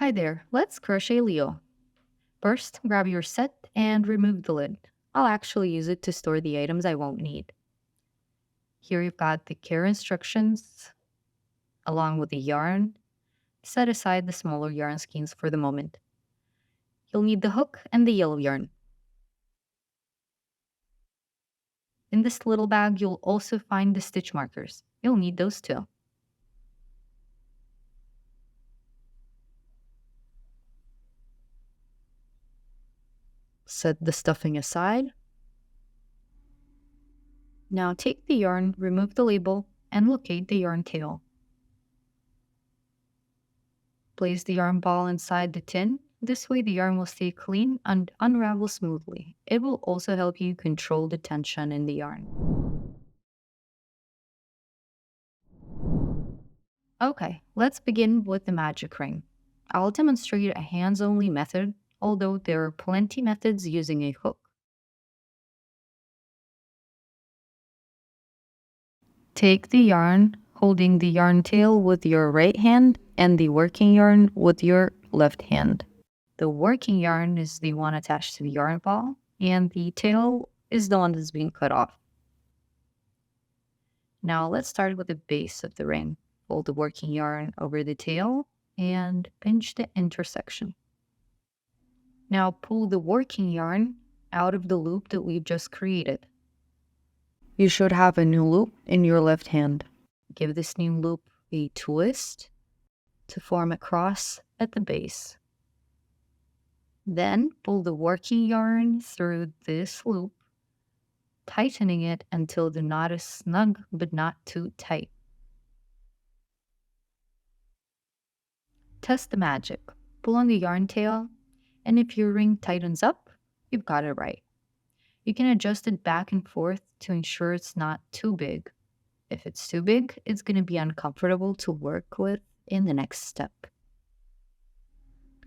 Hi there, let's crochet Leo. First, grab your set and remove the lid. I'll actually use it to store the items I won't need. Here you've got the care instructions along with the yarn. Set aside the smaller yarn skeins for the moment. You'll need the hook and the yellow yarn. In this little bag, you'll also find the stitch markers. You'll need those too. Set the stuffing aside. Now take the yarn, remove the label, and locate the yarn tail. Place the yarn ball inside the tin. This way the yarn will stay clean and unravel smoothly. It will also help you control the tension in the yarn. Okay, let's begin with the magic ring. I'll demonstrate a hands-only method, although there are plenty methods using a hook. Take the yarn, holding the yarn tail with your right hand and the working yarn with your left hand. The working yarn is the one attached to the yarn ball, and the tail is the one that's being cut off. Now let's start with the base of the ring. Fold the working yarn over the tail and pinch the intersection. Now pull the working yarn out of the loop that we've just created. You should have a new loop in your left hand. Give this new loop a twist to form a cross at the base. Then pull the working yarn through this loop, tightening it until the knot is snug but not too tight. Test the magic. Pull on the yarn tail, and if your ring tightens up, you've got it right. You can adjust it back and forth to ensure it's not too big. If it's too big, it's going to be uncomfortable to work with in the next step.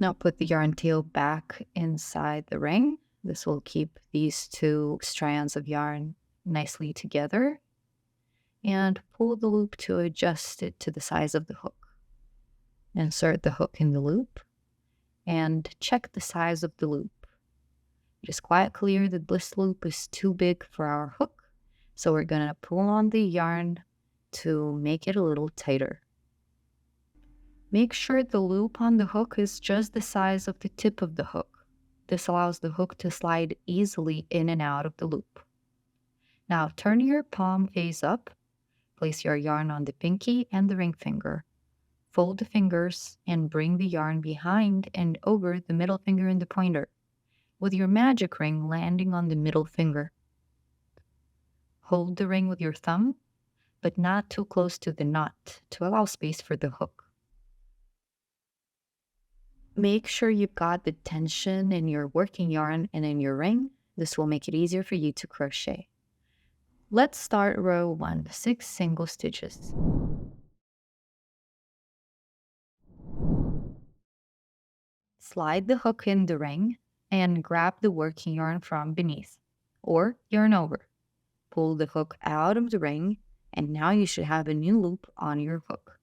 Now put the yarn tail back inside the ring. This will keep these two strands of yarn nicely together. And pull the loop to adjust it to the size of the hook. Insert the hook in the loop and check the size of the loop. It is quite clear that this loop is too big for our hook, so we're going to pull on the yarn to make it a little tighter. Make sure the loop on the hook is just the size of the tip of the hook. This allows the hook to slide easily in and out of the loop. Now turn your palm face up, place your yarn on the pinky and the ring finger. Fold the fingers and bring the yarn behind and over the middle finger and the pointer, with your magic ring landing on the middle finger. Hold the ring with your thumb, but not too close to the knot to allow space for the hook. Make sure you've got the tension in your working yarn and in your ring. This will make it easier for you to crochet. Let's start row 1, 6 single stitches. Slide the hook in the ring and grab the working yarn from beneath, or yarn over. Pull the hook out of the ring, and now you should have a new loop on your hook.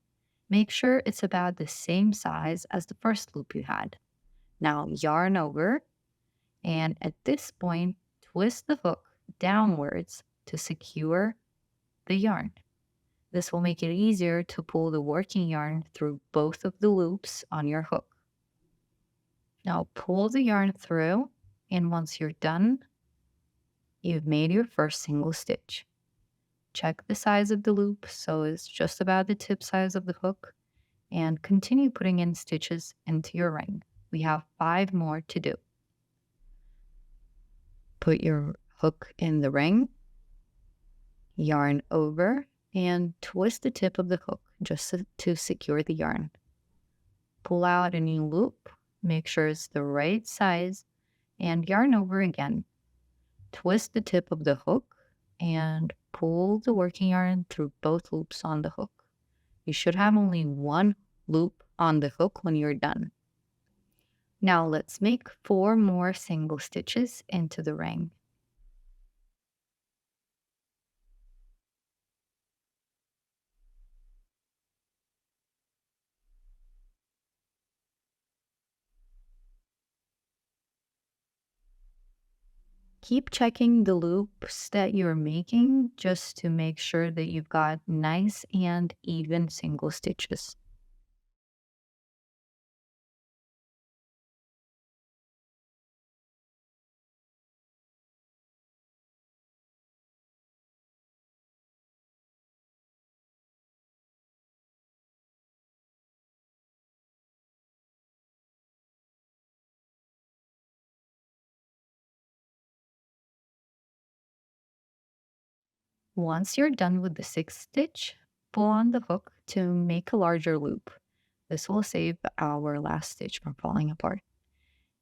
Make sure it's about the same size as the first loop you had. Now yarn over, and at this point, twist the hook downwards to secure the yarn. This will make it easier to pull the working yarn through both of the loops on your hook. Now pull the yarn through, and once you're done, you've made your first single stitch. Check the size of the loop so it's just about the tip size of the hook, and continue putting in stitches into your ring. We have 5 more to do. Put your hook in the ring, yarn over, and twist the tip of the hook just to secure the yarn. Pull out a new loop, make sure it's the right size, and yarn over again. Twist the tip of the hook and pull the working yarn through both loops on the hook. You should have only one loop on the hook when you're done. Now let's make 4 more single stitches into the ring. Keep checking the loops that you're making just to make sure that you've got nice and even single stitches. Once you're done with the sixth stitch, pull on the hook to make a larger loop. This will save our last stitch from falling apart.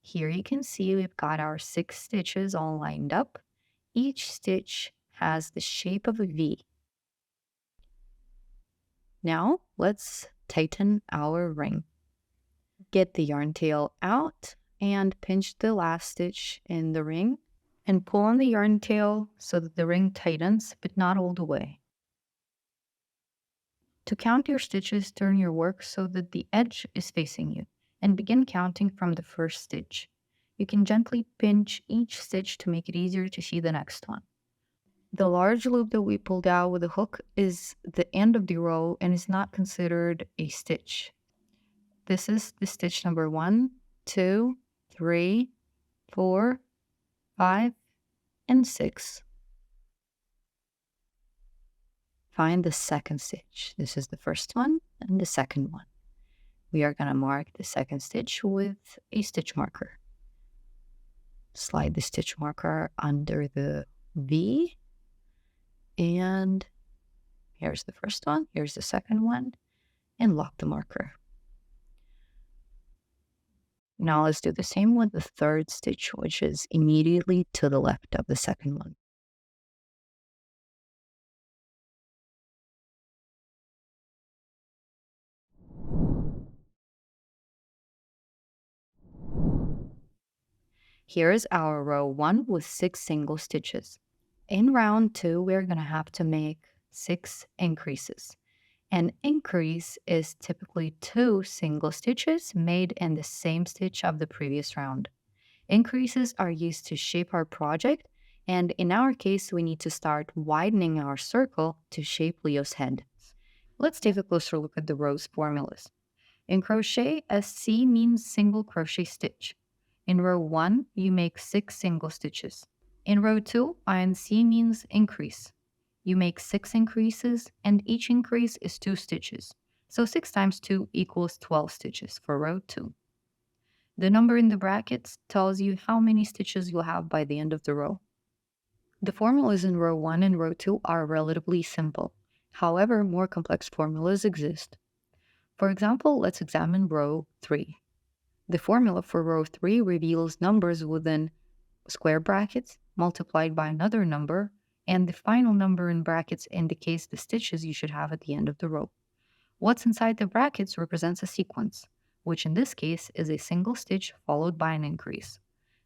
Here you can see we've got our 6 stitches all lined up. Each stitch has the shape of a V. Now let's tighten our ring. Get the yarn tail out and pinch the last stitch in the ring and pull on the yarn tail so that the ring tightens but not all the way. To count your stitches, turn your work so that the edge is facing you and begin counting from the first stitch. You can gently pinch each stitch to make it easier to see the next one. The large loop that we pulled out with the hook is the end of the row and is not considered a stitch. This is the stitch number 1, 2, 3, 4, 5, and 6. Find the second stitch. This is the first one and the second one. We are going to mark the second stitch with a stitch marker. Slide the stitch marker under the V, and here's the first one, here's the second one, and lock the marker. Now let's do the same with the third stitch, which is immediately to the left of the second one. Here is our row 1 with 6 single stitches. In round 2, we're going to have to make 6 increases. An increase is typically 2 single stitches made in the same stitch of the previous round. Increases are used to shape our project, and in our case, we need to start widening our circle to shape Leo's head. Let's take a closer look at the rows formulas. In crochet, a C means single crochet stitch. In row 1, you make 6 single stitches. In row 2, INC means increase. You make 6 increases, and each increase is 2 stitches. So 6 times 2 equals 12 stitches for row 2. The number in the brackets tells you how many stitches you'll have by the end of the row. The formulas in row 1 and row 2 are relatively simple. However, more complex formulas exist. For example, let's examine row 3. The formula for row 3 reveals numbers within square brackets multiplied by another number, and the final number in brackets indicates the stitches you should have at the end of the row. What's inside the brackets represents a sequence, which in this case is a single stitch followed by an increase.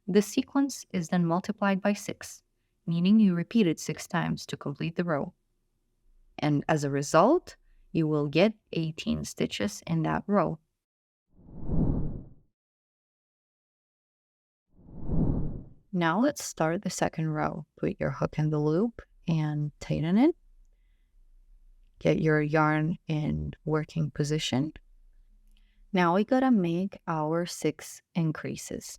This sequence is then multiplied by 6, meaning you repeat it 6 times to complete the row. And as a result, you will get 18 stitches in that row. Now let's start the second row. Put your hook in the loop and tighten it. Get your yarn in working position. Now we gotta make our 6 increases.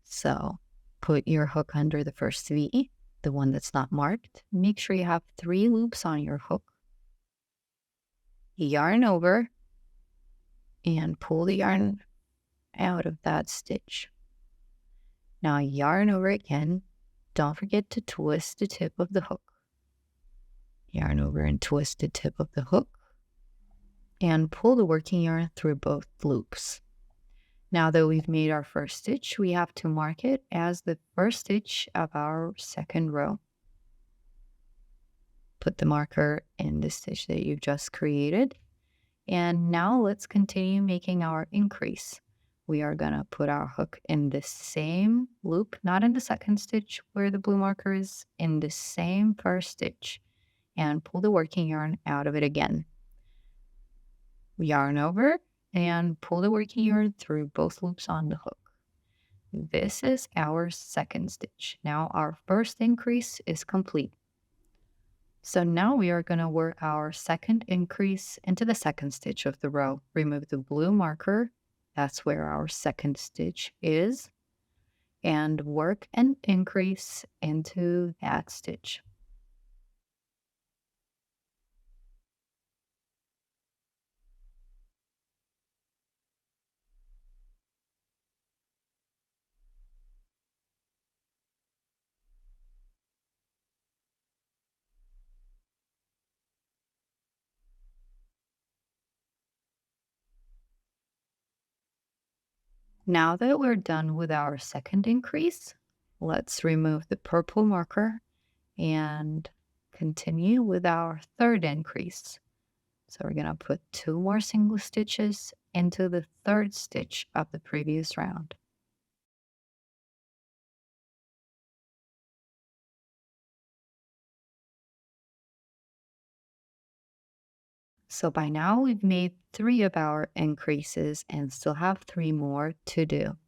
So put your hook under the first V, the one that's not marked. Make sure you have 3 loops on your hook. Yarn over and pull the yarn out of that stitch. Now yarn over again. Don't forget to twist the tip of the hook. Yarn over and twist the tip of the hook. And pull the working yarn through both loops. Now that we've made our first stitch, we have to mark it as the first stitch of our second row. Put the marker in the stitch that you've just created. And now let's continue making our increase. We are going to put our hook in the same loop, not in the second stitch where the blue marker is, in the same first stitch, and pull the working yarn out of it again. Yarn over and pull the working yarn through both loops on the hook. This is our second stitch. Now our first increase is complete. So now we are going to work our second increase into the second stitch of the row. Remove the blue marker. That's where our second stitch is. And work an increase into that stitch. Now that we're done with our second increase, let's remove the purple marker and continue with our third increase. So we're going to put 2 more single stitches into the third stitch of the previous round. So by now we've made 3 of our increases and still have 3 more to do.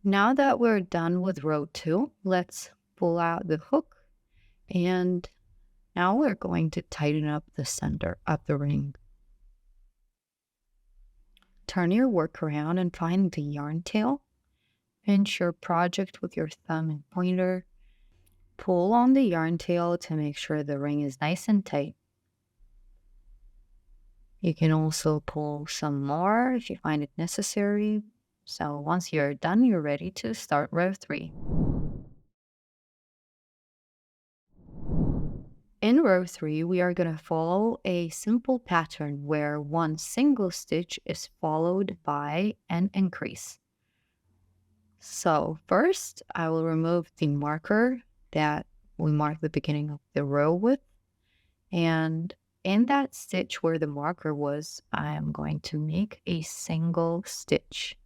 Now that we're done with row 2, let's pull out the hook, and now we're going to tighten up the center of the ring. Turn your work around and find the yarn tail. Pinch your project with your thumb and pointer. Pull on the yarn tail to make sure the ring is nice and tight. You can also pull some more if you find it necessary. So once you're done, you're ready to start row 3. In row 3, we are going to follow a simple pattern where one single stitch is followed by an increase. So first, I will remove the marker that we marked the beginning of the row with, and in that stitch where the marker was, I am going to make a single stitch.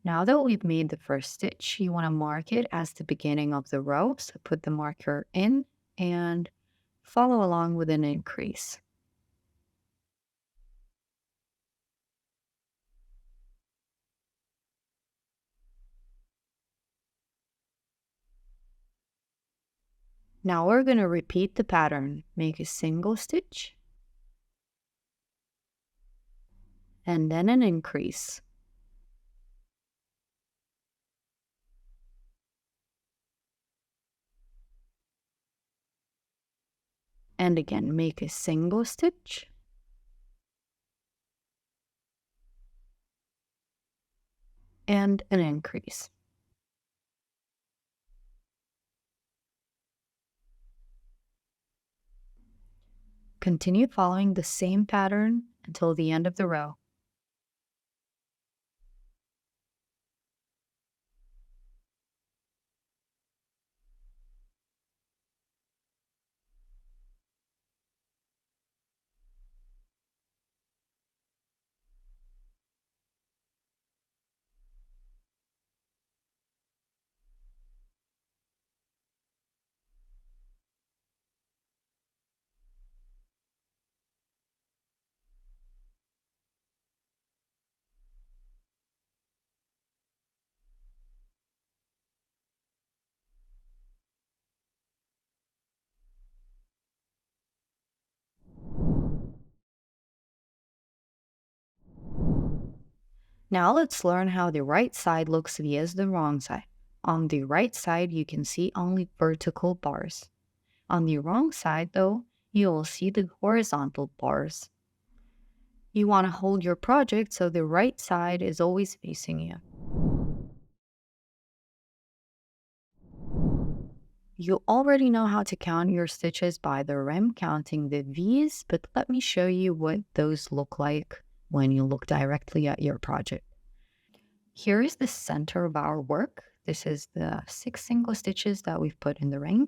Now that we've made the first stitch, you want to mark it as the beginning of the row. So put the marker in and follow along with an increase. Now we're going to repeat the pattern. Make a single stitch and then an increase. And again, make a single stitch and an increase. Continue following the same pattern until the end of the row. Now let's learn how the right side looks vs the wrong side. On the right side, you can see only vertical bars. On the wrong side, though, you will see the horizontal bars. You want to hold your project so the right side is always facing you. You already know how to count your stitches by the rim, counting the V's, but let me show you what those look like when you look directly at your project. Here is the center of our work. This is the 6 single stitches that we've put in the ring.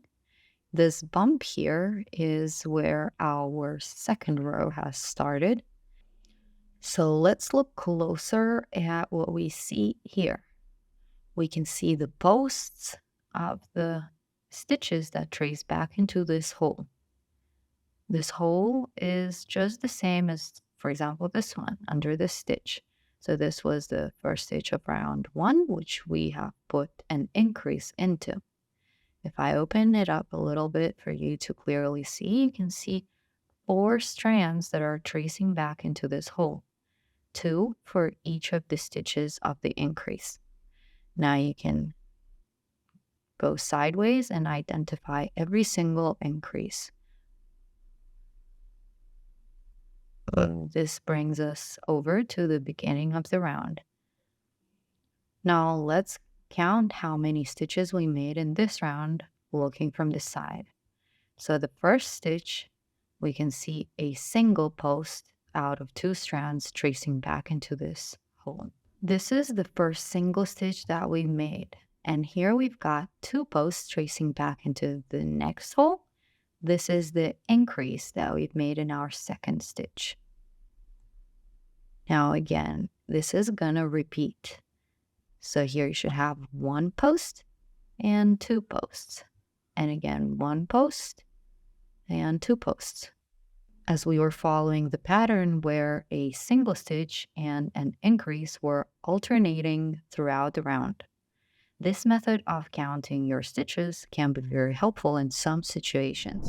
This bump here is where our second row has started. So let's look closer at what we see here. We can see the posts of the stitches that trace back into this hole. This hole is just the same as, for example, this one under this stitch. So this was the first stitch of round 1, which we have put an increase into. If I open it up a little bit for you to clearly see, you can see 4 strands that are tracing back into this hole, 2 for each of the stitches of the increase. Now you can go sideways and identify every single increase. This brings us over to the beginning of the round. Now let's count how many stitches we made in this round looking from the side. So the first stitch, we can see a single post out of 2 strands tracing back into this hole. This is the first single stitch that we made. And here we've got 2 posts tracing back into the next hole. This is the increase that we've made in our second stitch. Now again, this is gonna repeat. So here you should have 1 post and 2 posts. And again, 1 post and 2 posts. As we were following the pattern where a single stitch and an increase were alternating throughout the round. This method of counting your stitches can be very helpful in some situations.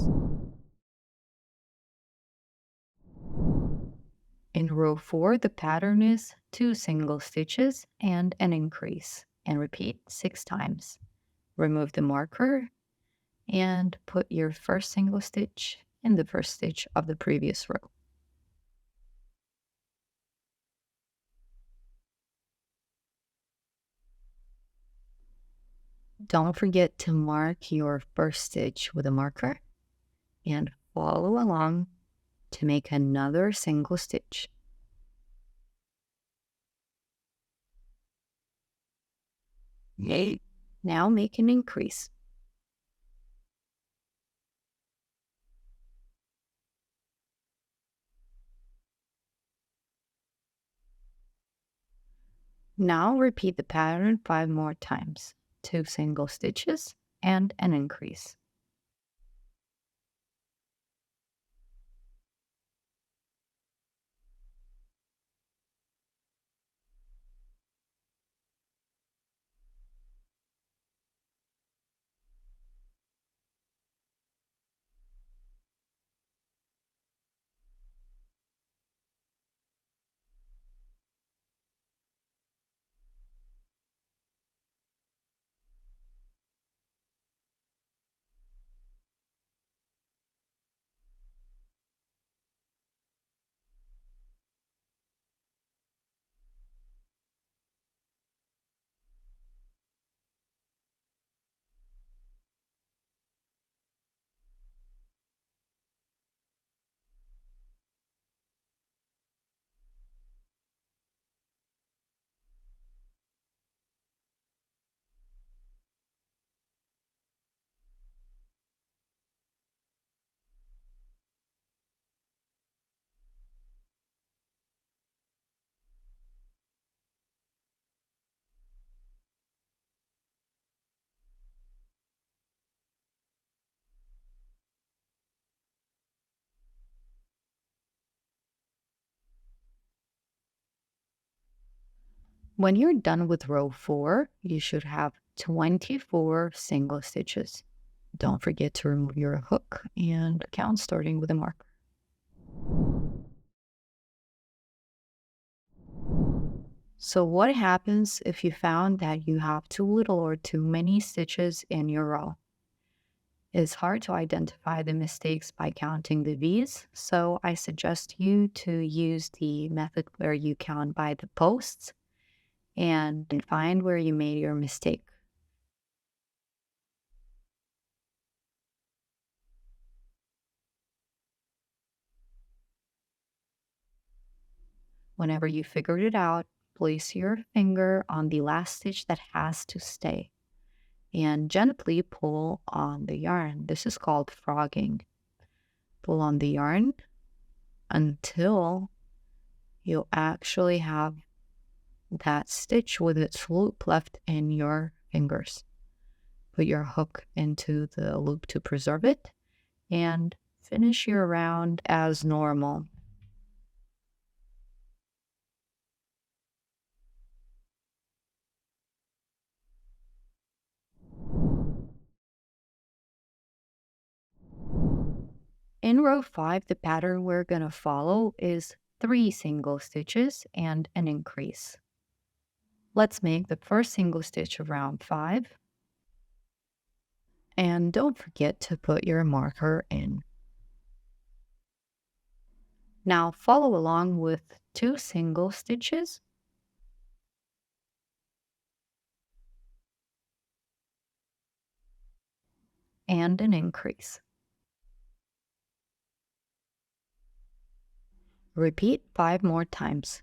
In row 4, the pattern is 2 single stitches and an increase, and repeat 6 times. Remove the marker and put your first single stitch in the first stitch of the previous row. Don't forget to mark your first stitch with a marker and follow along to make another single stitch. Now make an increase. Now repeat the pattern 5 more times. 2 single stitches and an increase. When you're done with row 4, you should have 24 single stitches. Don't forget to remove your hook and count starting with a marker. So what happens if you found that you have too little or too many stitches in your row? It's hard to identify the mistakes by counting the V's, so I suggest you to use the method where you count by the posts and find where you made your mistake. Whenever you figured it out, place your finger on the last stitch that has to stay and gently pull on the yarn. This is called frogging. Pull on the yarn until you actually have that stitch with its loop left in your fingers. Put your hook into the loop to preserve it and finish your round as normal. In row 5, the pattern we're going to follow is 3 single stitches and an increase. Let's make the first single stitch of round 5. And don't forget to put your marker in. Now follow along with 2 single stitches and an increase. Repeat 5 more times.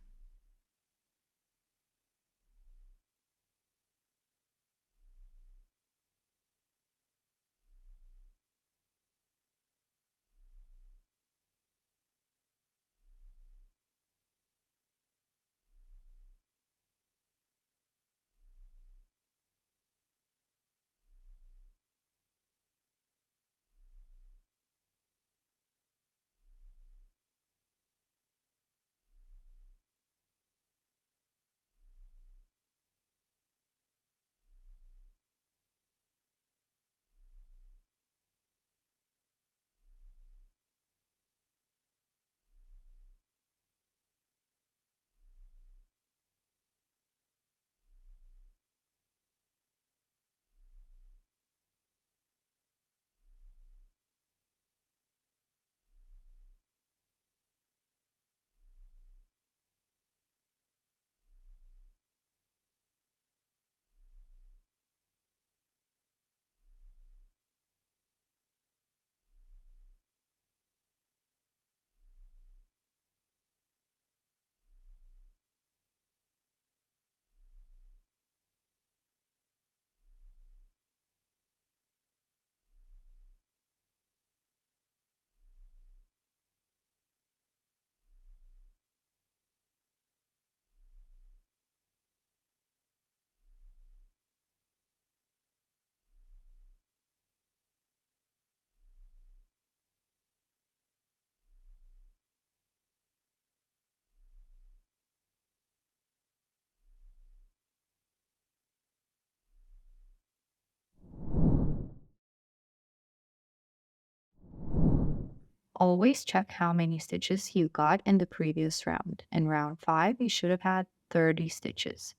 Always check how many stitches you got in the previous round. In round 5, you should have had 30 stitches.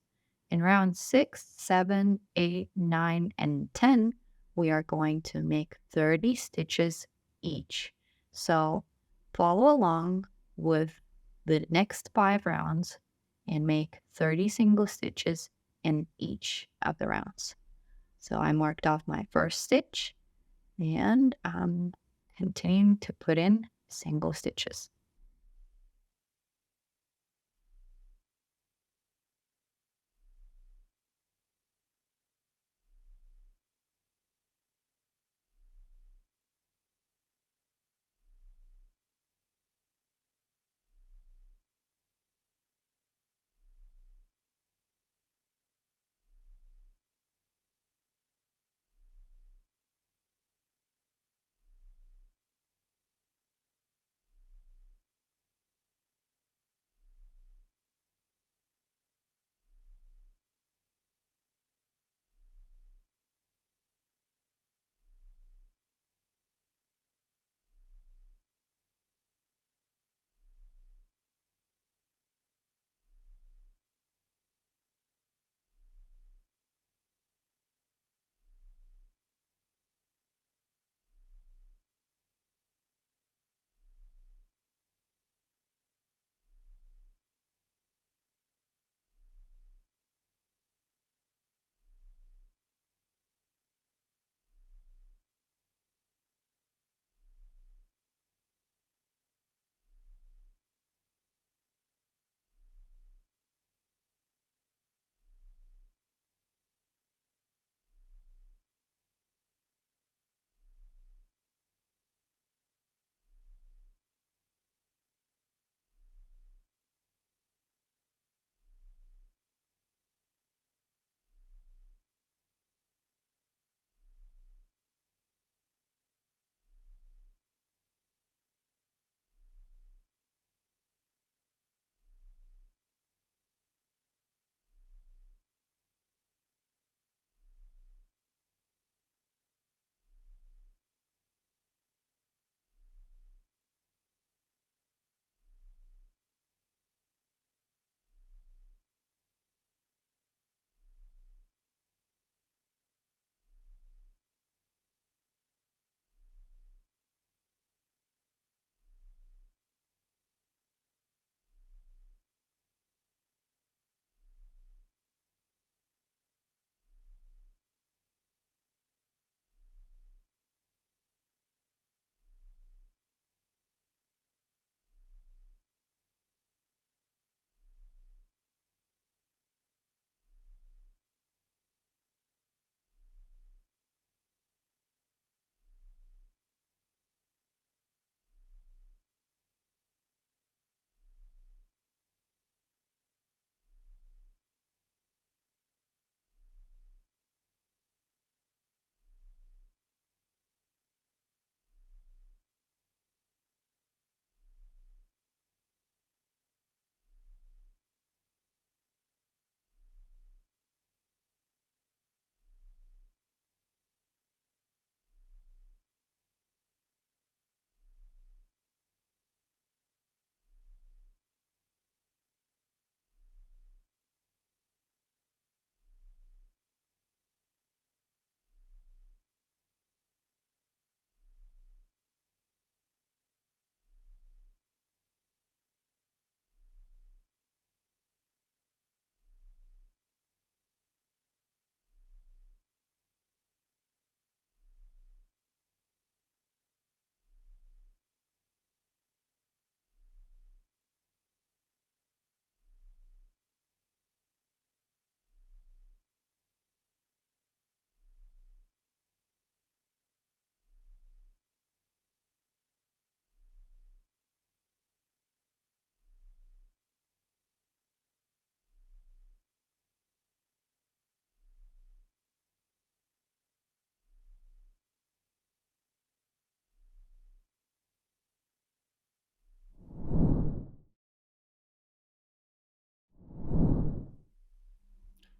In round 6, 7, 8, 9, and 10, we are going to make 30 stitches each. So follow along with the next 5 rounds and make 30 single stitches in each of the rounds. So I marked off my first stitch and I'm continuing to put in single stitches.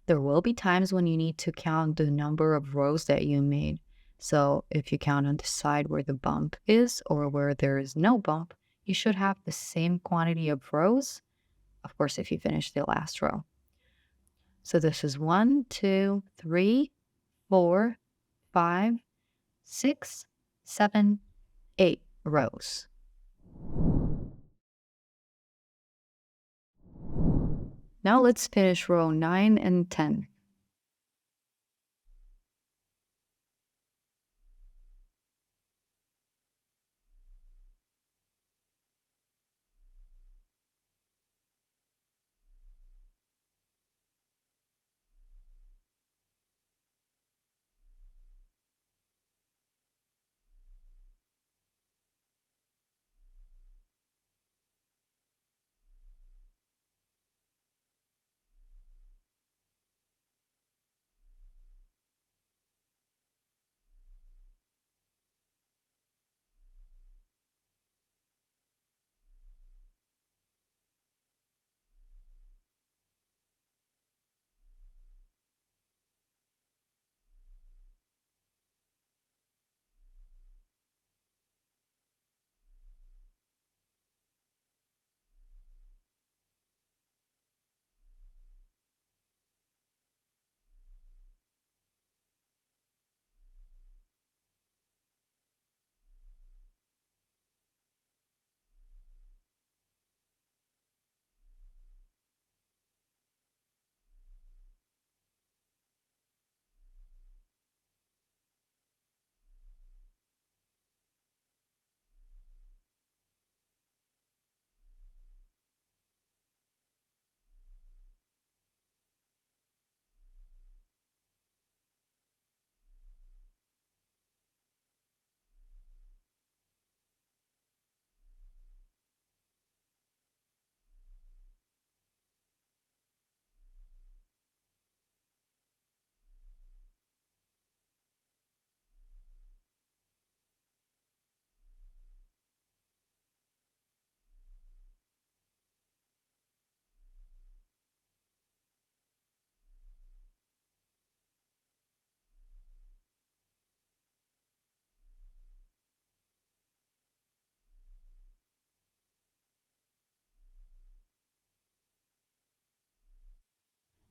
There will be times when you need to count the number of rows that you made. So if you count on the side where the bump is or where there is no bump, you should have the same quantity of rows. Of course, if you finish the last row. So this is 1, 2, 3, 4, 5, 6, 7, 8 rows. Now let's finish row 9 and 10.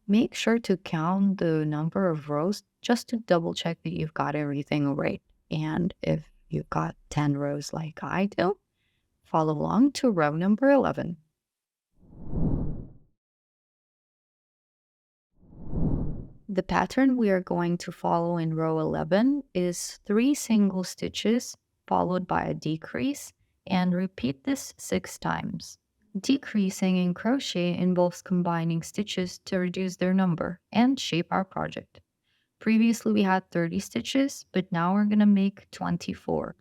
Make sure to count the number of rows just to double check that you've got everything right. And if you've got 10 rows like I do, follow along to row number 11. The pattern we are going to follow in row 11 is 3 single stitches followed by a decrease, and repeat this 6 times. Decreasing in crochet involves combining stitches to reduce their number and shape our project. Previously we had 30 stitches, but now we're going to make 24.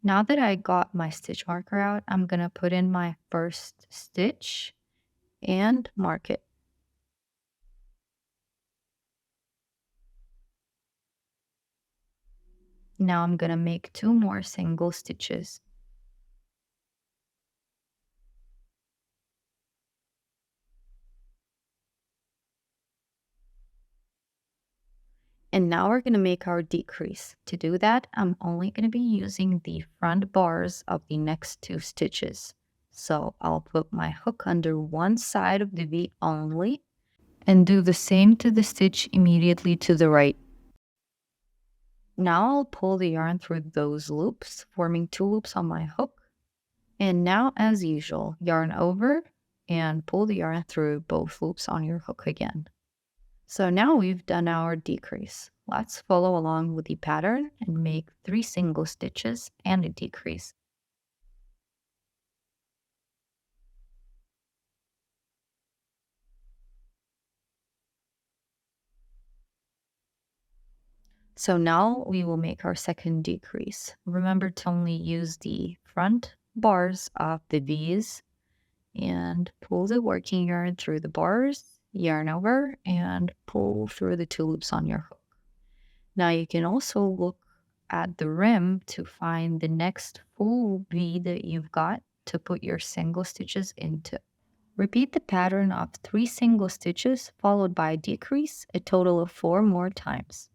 Now that I got my stitch marker out, I'm going to put in my first stitch and mark it. Now I'm going to make 2 more single stitches. And now we're going to make our decrease. To do that, I'm only going to be using the front bars of the next 2 stitches. So I'll put my hook under one side of the V only and do the same to the stitch immediately to the right. Now I'll pull the yarn through those loops, forming 2 loops on my hook. And now, as usual, yarn over and pull the yarn through both loops on your hook again. So now we've done our decrease. Let's follow along with the pattern and make 3 single stitches and a decrease. So now we will make our second decrease. Remember to only use the front bars of the V's and pull the working yarn through the bars, yarn over, and pull through the 2 loops on your hook. Now you can also look at the rim to find the next full V that you've got to put your single stitches into. Repeat the pattern of 3 single stitches followed by a decrease a total of 4 more times.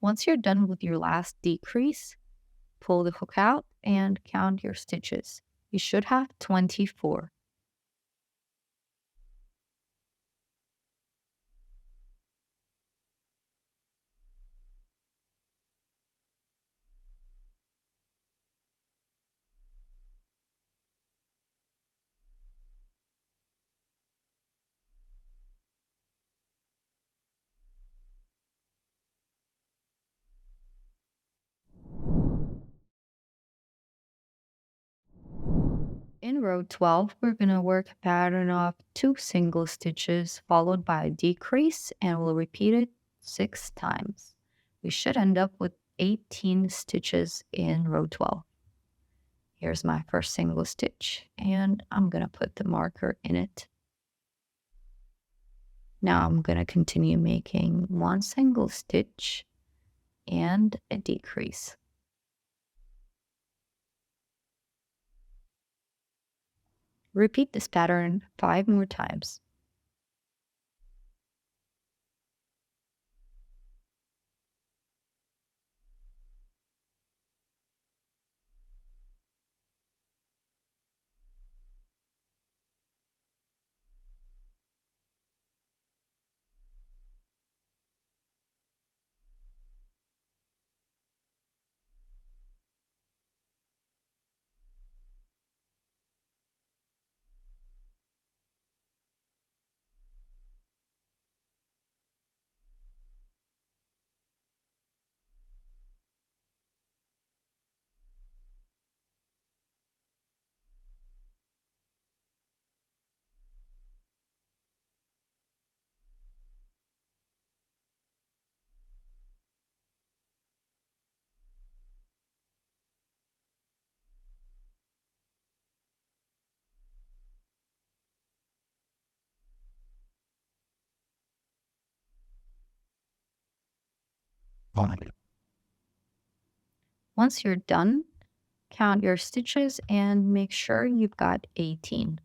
Once you're done with your last decrease, pull the hook out and count your stitches. You should have 24. In row 12, we're going to work a pattern of 2 single stitches followed by a decrease, and we'll repeat it 6 times. We should end up with 18 stitches in row 12. Here's my first single stitch, and I'm going to put the marker in it. Now I'm going to continue making 1 single stitch and a decrease. Repeat this pattern 5 more times. Once you're done, count your stitches and make sure you've got 18.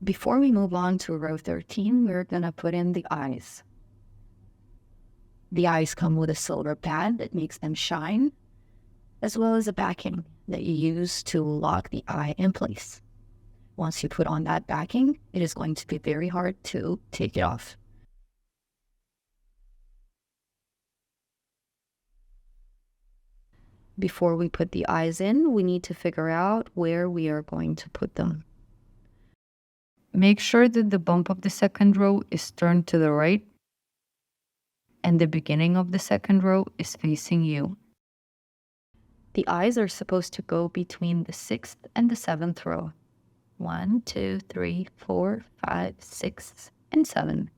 Before we move on to row 13, we're going to put in the eyes. The eyes come with a silver pad that makes them shine, as well as a backing that you use to lock the eye in place. Once you put on that backing, it is going to be very hard to take it off. Before we put the eyes in, we need to figure out where we are going to put them. Make sure that the bump of the second row is turned to the right and the beginning of the second row is facing you. The eyes are supposed to go between the 6th and the 7th row. 1, 2, 3, 4, 5, 6, and 7.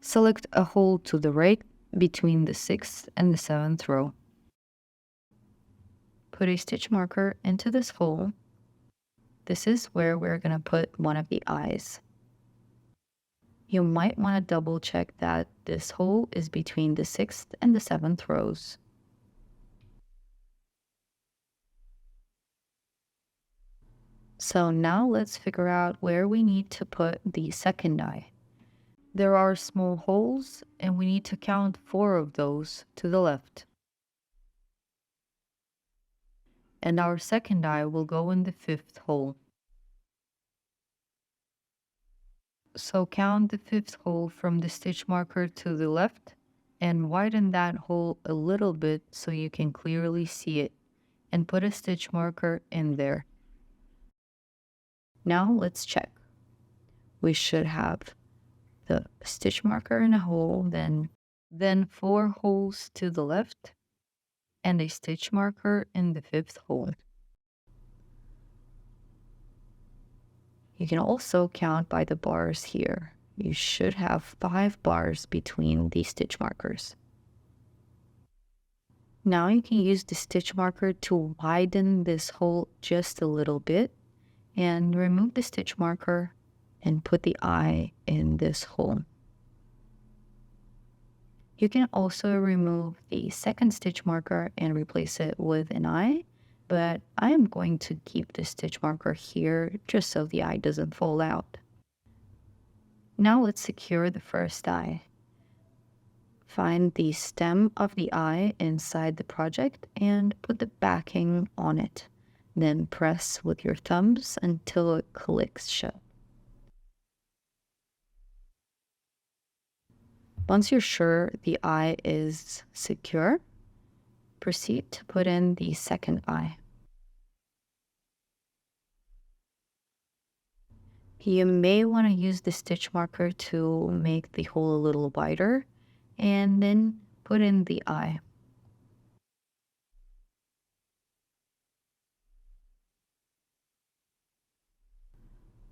Select a hole to the right between the 6th and the 7th row. Put a stitch marker into this hole. This is where we're going to put one of the eyes. You might want to double check that this hole is between the 6th and the 7th rows. So now let's figure out where we need to put the second eye. There are small holes and we need to count 4 of those to the left. And our second eye will go in the 5th hole. So count the 5th hole from the stitch marker to the left and widen that hole a little bit so you can clearly see it, and put a stitch marker in there. Now let's check. We should have the stitch marker in a hole, then 4 holes to the left, and a stitch marker in the 5th hole. You can also count by the bars here. You should have 5 bars between these stitch markers. Now you can use the stitch marker to widen this hole just a little bit and remove the stitch marker and put the eye in this hole. You can also remove the second stitch marker and replace it with an eye, but I am going to keep the stitch marker here just so the eye doesn't fall out. Now let's secure the first eye. Find the stem of the eye inside the project and put the backing on it. Then press with your thumbs until it clicks shut. Once you're sure the eye is secure, proceed to put in the second eye. You may want to use the stitch marker to make the hole a little wider, and then put in the eye.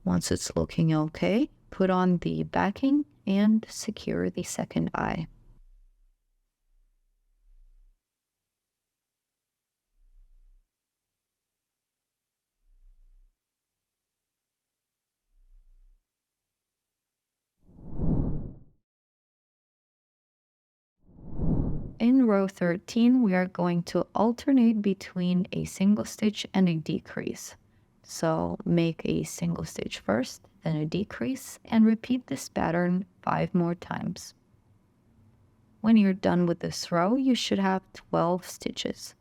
Once it's looking okay, put on the backing and secure the second eye. In row 13, we are going to alternate between a single stitch and a decrease. So make a single stitch first, then a decrease, and repeat this pattern 5 more times. When you're done with this row, you should have 12 stitches.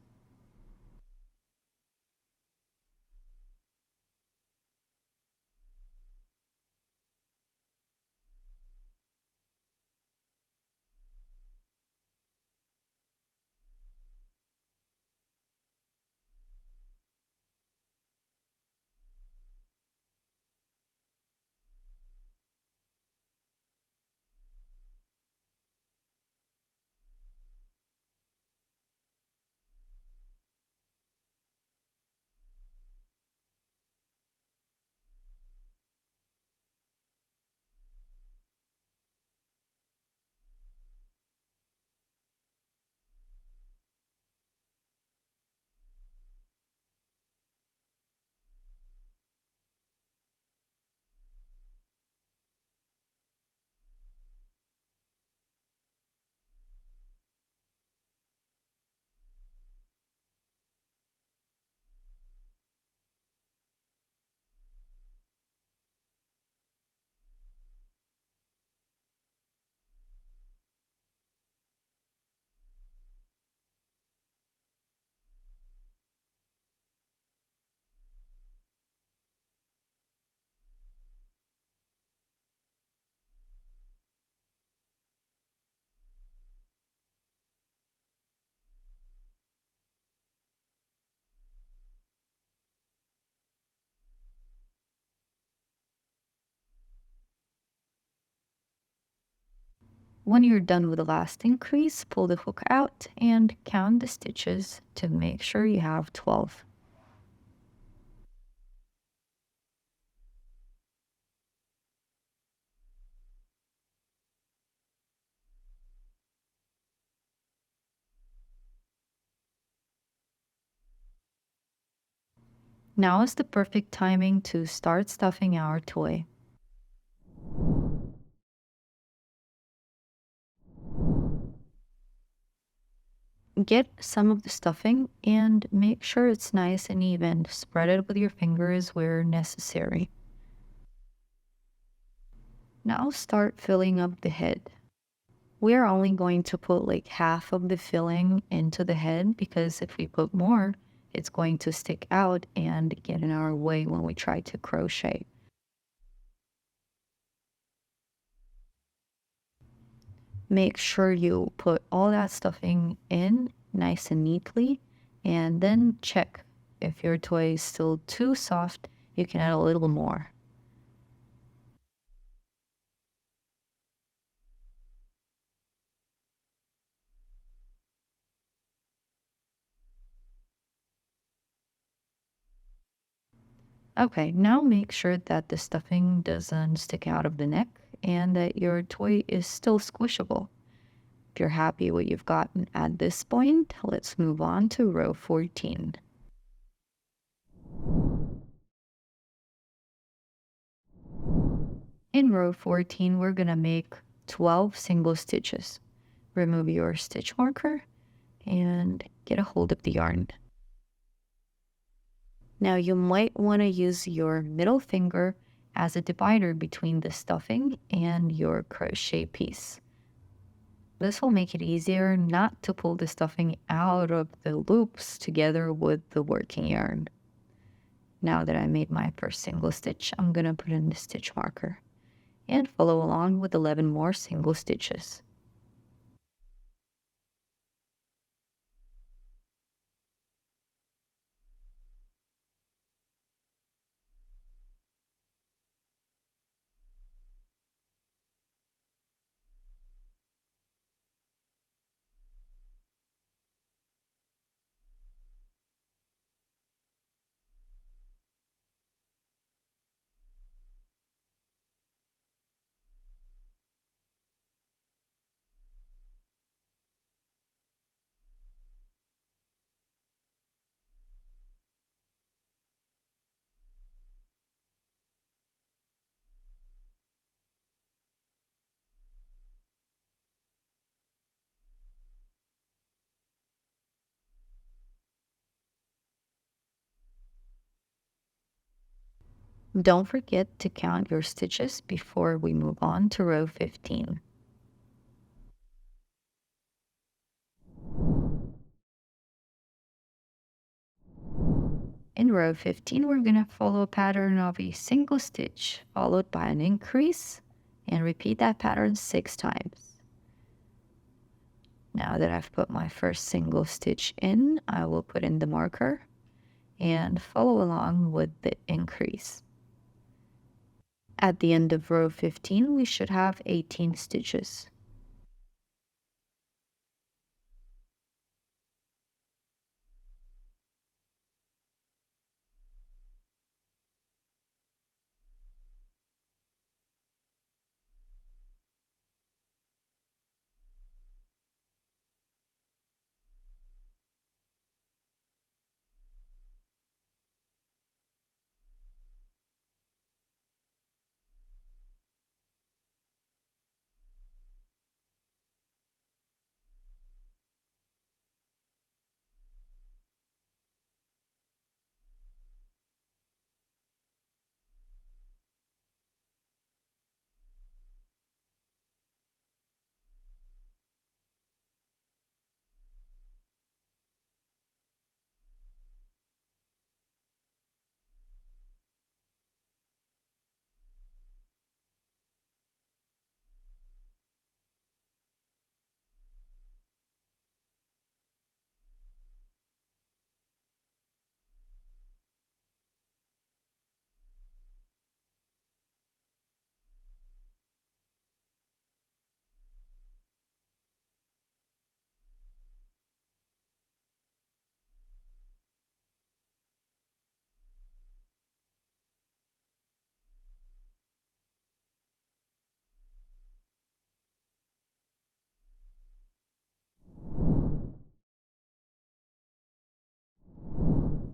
When you're done with the last increase, pull the hook out and count the stitches to make sure you have 12. Now is the perfect timing to start stuffing our toy. Get some of the stuffing and make sure it's nice and even. Spread it with your fingers where necessary. Now start filling up the head. We are only going to put like half of the filling into the head because if we put more, it's going to stick out and get in our way when we try to crochet. Make sure you put all that stuffing in nice and neatly and then check. If your toy is still too soft, you can add a little more. Okay, now make sure that the stuffing doesn't stick out of the neck and that your toy is still squishable. If you're happy what you've gotten at this point, let's move on to row 14. In row 14, we're going to make 12 single stitches. Remove your stitch marker and get a hold of the yarn. Now you might want to use your middle finger as a divider between the stuffing and your crochet piece. This will make it easier not to pull the stuffing out of the loops together with the working yarn. Now that I made my first single stitch, I'm going to put in the stitch marker and follow along with 11 more single stitches. Don't forget to count your stitches before we move on to row 15. In row 15, we're going to follow a pattern of a single stitch followed by an increase and repeat that pattern 6 times. Now that I've put my first single stitch in, I will put in the marker and follow along with the increase. At the end of row 15, we should have 18 stitches.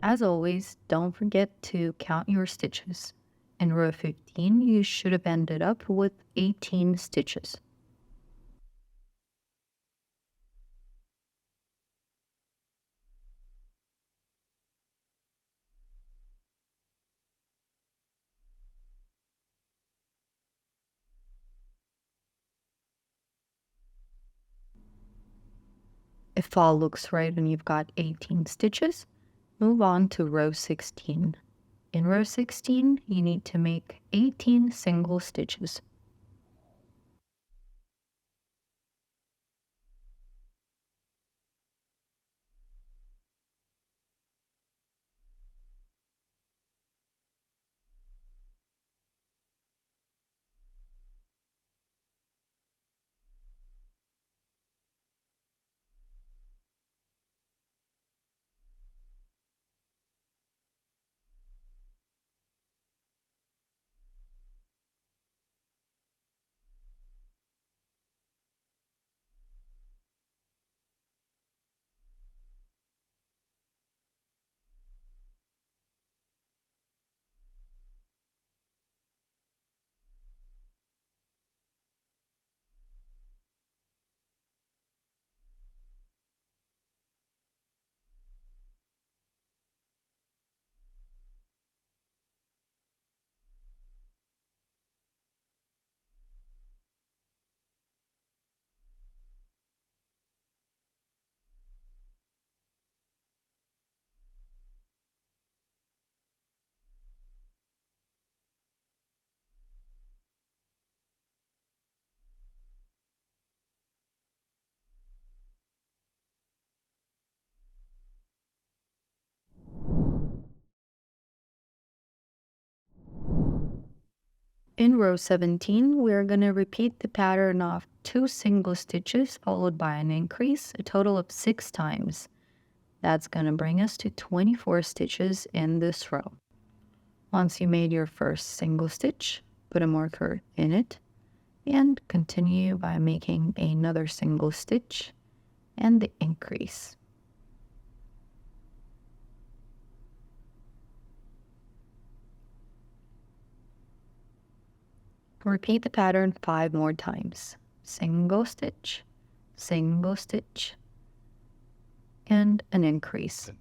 As always, don't forget to count your stitches. In row 15, you should have ended up with 18 stitches. If all looks right and you've got 18 stitches, move on to row 16. In row 16, you need to make 18 single stitches. In row 17, we're going to repeat the pattern of 2 single stitches followed by an increase, a total of 6 times. That's going to bring us to 24 stitches in this row. Once you made your first single stitch, put a marker in it and continue by making another single stitch and the increase. Repeat the pattern 5 more times. Single stitch, and an increase.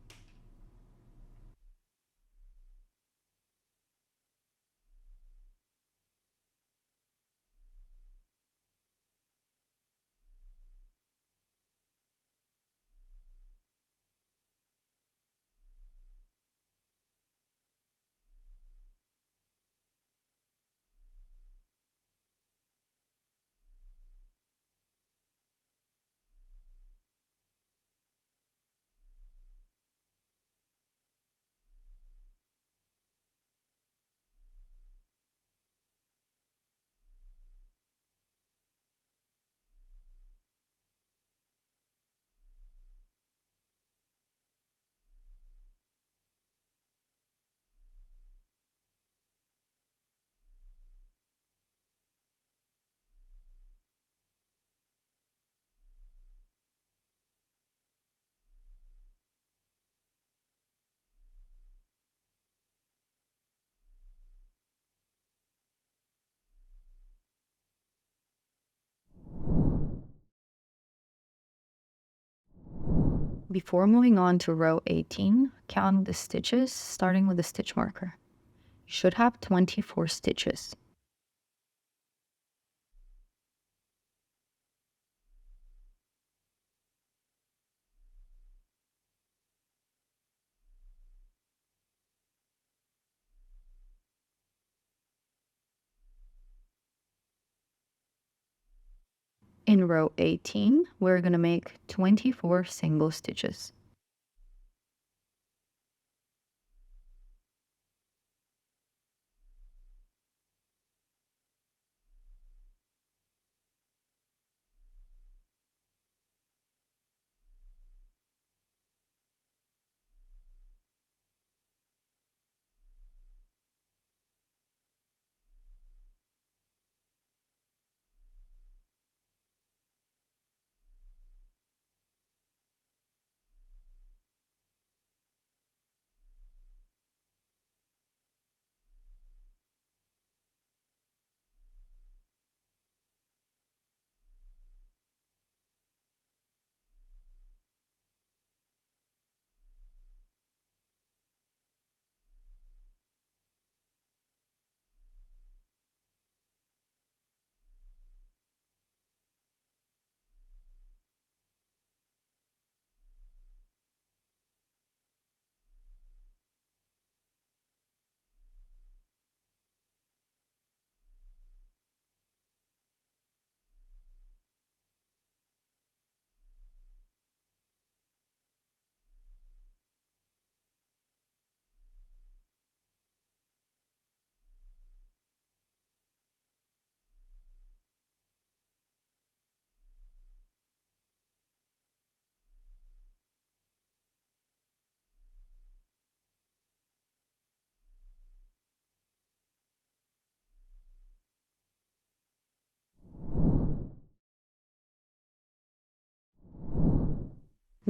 Before moving on to row 18, count the stitches starting with the stitch marker. You should have 24 stitches. In row 18, we're going to make 24 single stitches.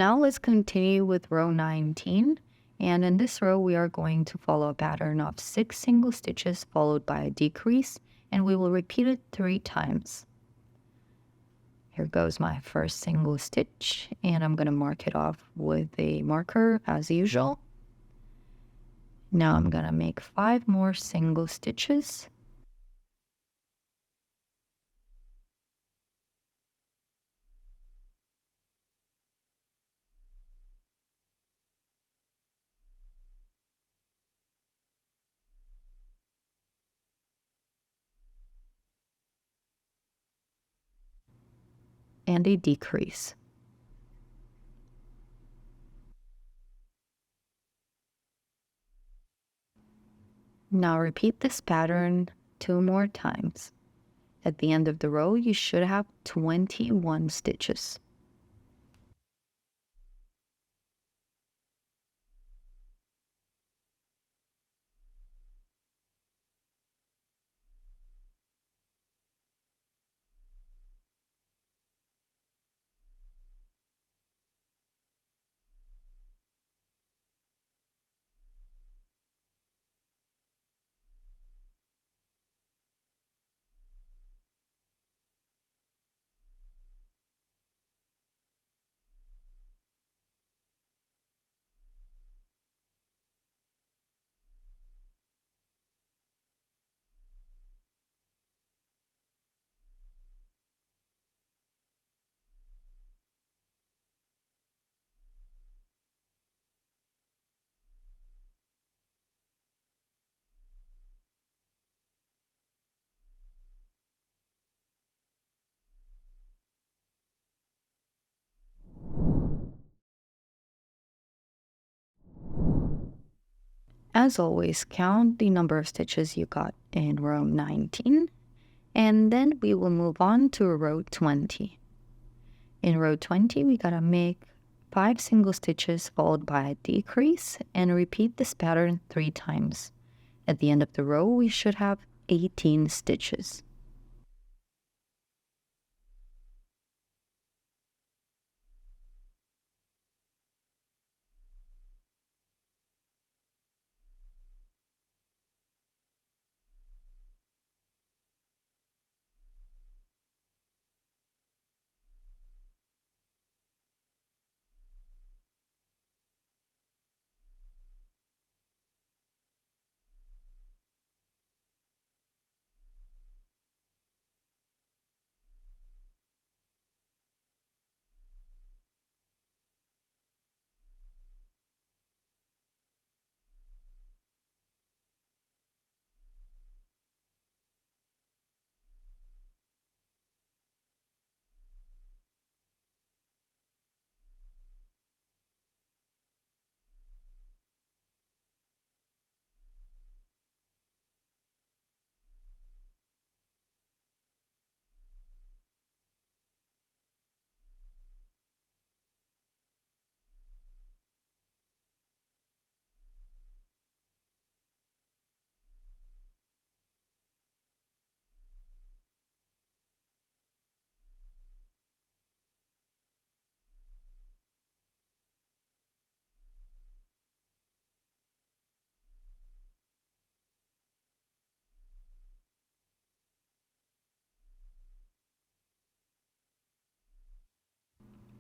Now let's continue with row 19. And in this row, we are going to follow a pattern of 6 single stitches followed by a decrease, and we will repeat it 3 times. Here goes my first single stitch, and I'm going to mark it off with a marker as usual. Now I'm going to make 5 more single stitches. And a decrease. Now repeat this pattern 2 more times. At the end of the row, you should have 21 stitches. As always, count the number of stitches you got in row 19, and then we will move on to row 20. In row 20, we gotta make 5 single stitches followed by a decrease, and repeat this pattern 3 times. At the end of the row, we should have 18 stitches.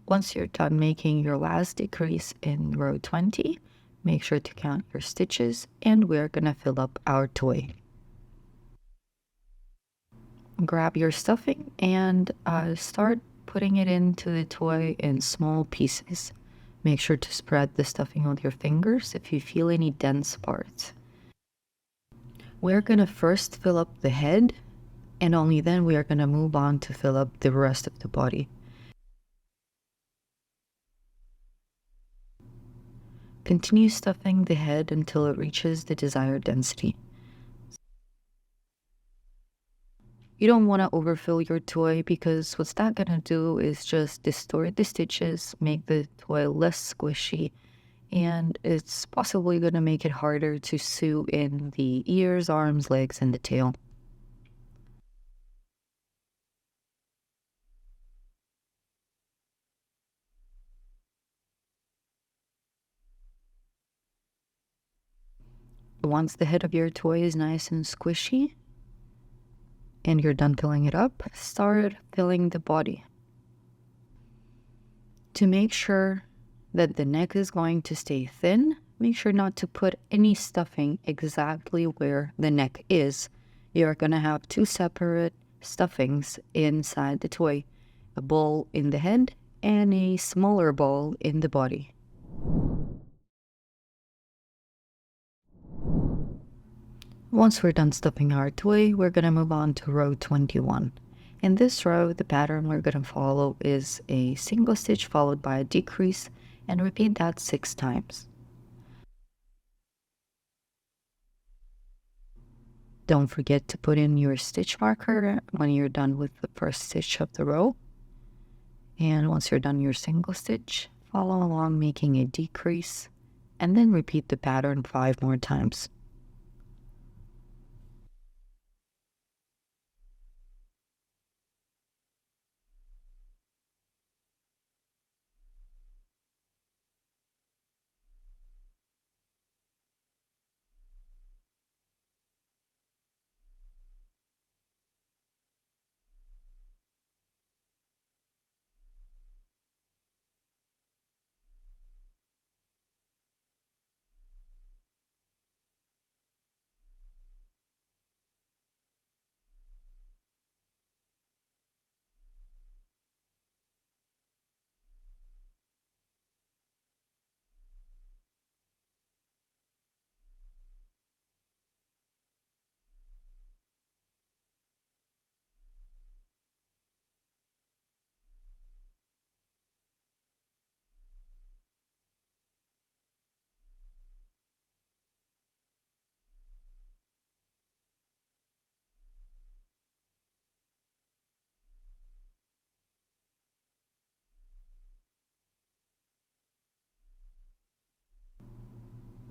Once you're done making your last decrease in row 20, make sure to count your stitches, and we're gonna fill up our toy. Grab your stuffing and start putting it into the toy in small pieces. Make sure to spread the stuffing with your fingers if you feel any dense parts. We're gonna first fill up the head, and only then we are gonna move on to fill up the rest of the body. Continue stuffing the head until it reaches the desired density. You don't want to overfill your toy, because what's that going to do is just distort the stitches, make the toy less squishy, and it's possibly going to make it harder to sew in the ears, arms, legs, and the tail. once the head of your toy is nice and squishy and you're done filling it up, start filling the body. To make sure that the neck is going to stay thin, make sure not to put any stuffing exactly where the neck is. You're going to have two separate stuffings inside the toy, a ball in the head and a smaller ball in the body. Once we're done stuffing our toy, we're going to move on to row 21. In this row, the pattern we're going to follow is a single stitch followed by a decrease, and repeat that 6 times. Don't forget to put in your stitch marker when you're done with the first stitch of the row. And once you're done your single stitch, follow along making a decrease, and then repeat the pattern 5 more times.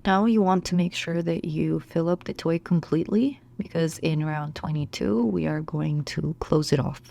Now you want to make sure that you fill up the toy completely, because in round 22 we are going to close it off.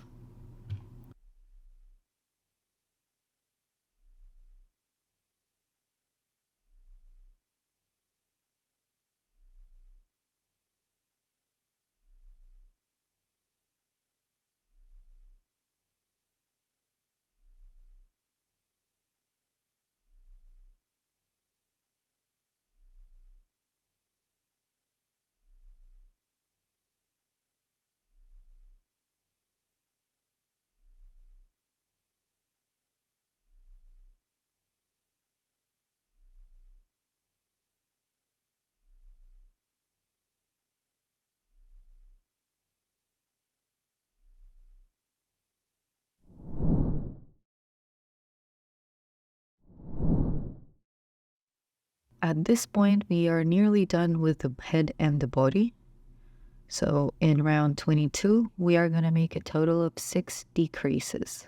At this point, we are nearly done with the head and the body. So in round 22, we are going to make a total of 6 decreases.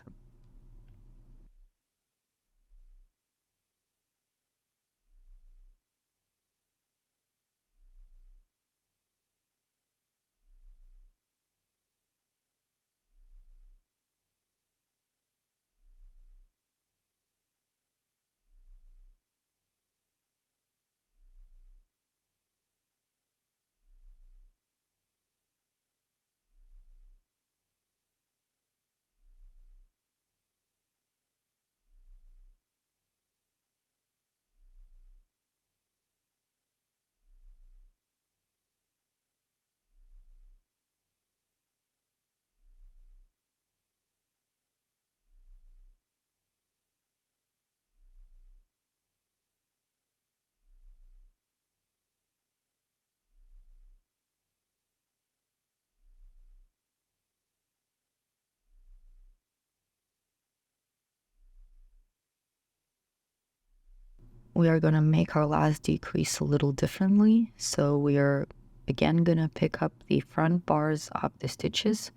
We are going to make our last decrease a little differently. So we are again going to pick up the front bars of the stitches,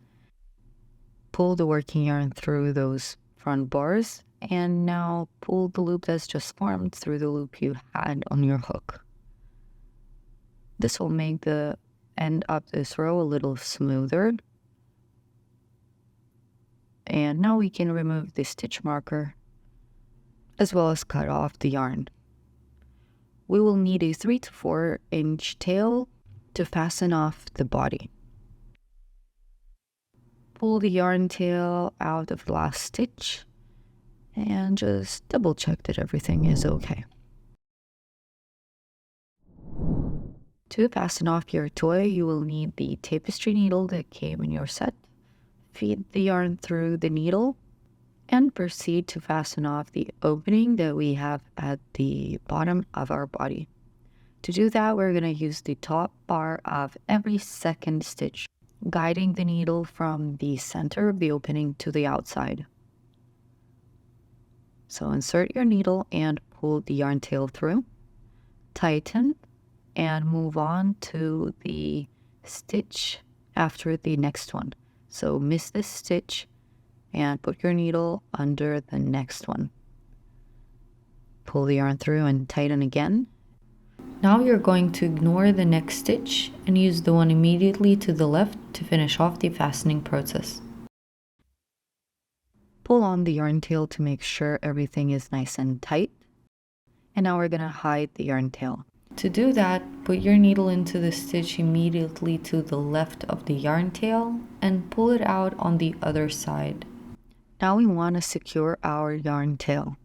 pull the working yarn through those front bars, and now pull the loop that's just formed through the loop you had on your hook. This will make the end of this row a little smoother. And now we can remove the stitch marker as well as cut off the yarn. We will need a 3 to 4 inch tail to fasten off the body. Pull the yarn tail out of the last stitch and just double check that everything is okay. To fasten off your toy, you will need the tapestry needle that came in your set. Feed the yarn through the needle and proceed to fasten off the opening that we have at the bottom of our body. To do that, we're going to use the top bar of every second stitch, guiding the needle from the center of the opening to the outside. So insert your needle and pull the yarn tail through, tighten, and move on to the stitch after the next one. So miss this stitch and put your needle under the next one. Pull the yarn through and tighten again. Now you're going to ignore the next stitch and use the one immediately to the left to finish off the fastening process. Pull on the yarn tail to make sure everything is nice and tight. And now we're going to hide the yarn tail. To do that, put your needle into the stitch immediately to the left of the yarn tail and pull it out on the other side. Now we want to secure our yarn tail.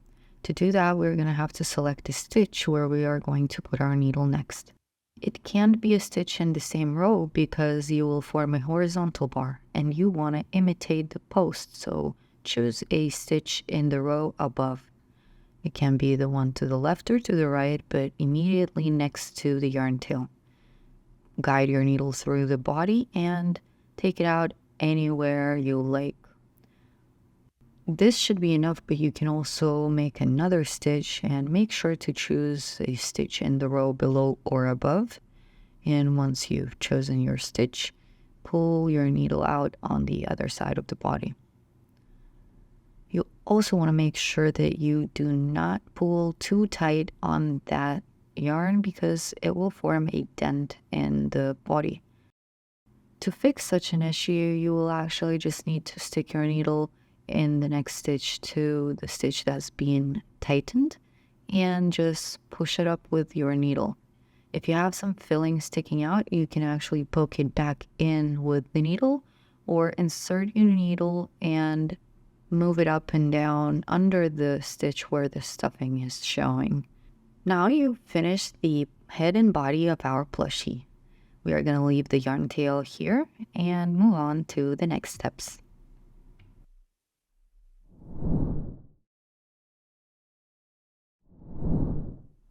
To do that, we're going to have to select the stitch where we are going to put our needle next. It can't be a stitch in the same row because you will form a horizontal bar and you want to imitate the post, so choose a stitch in the row above. It can be the one to the left or to the right, but immediately next to the yarn tail. Guide your needle through the body and take it out anywhere you like. This should be enough, but you can also make another stitch and make sure to choose a stitch in the row below or above. And once you've chosen your stitch, pull your needle out on the other side of the body. You also want to make sure that you do not pull too tight on that yarn because it will form a dent in the body. To fix such an issue, you will actually just need to stick your needle in the next stitch to the stitch that's being tightened and just push it up with your needle. If you have some filling sticking out, you can actually poke it back in with the needle or insert your needle and move it up and down under the stitch where the stuffing is showing. Now you've finished the head and body of our plushie. We are going to leave the yarn tail here and move on to the next steps.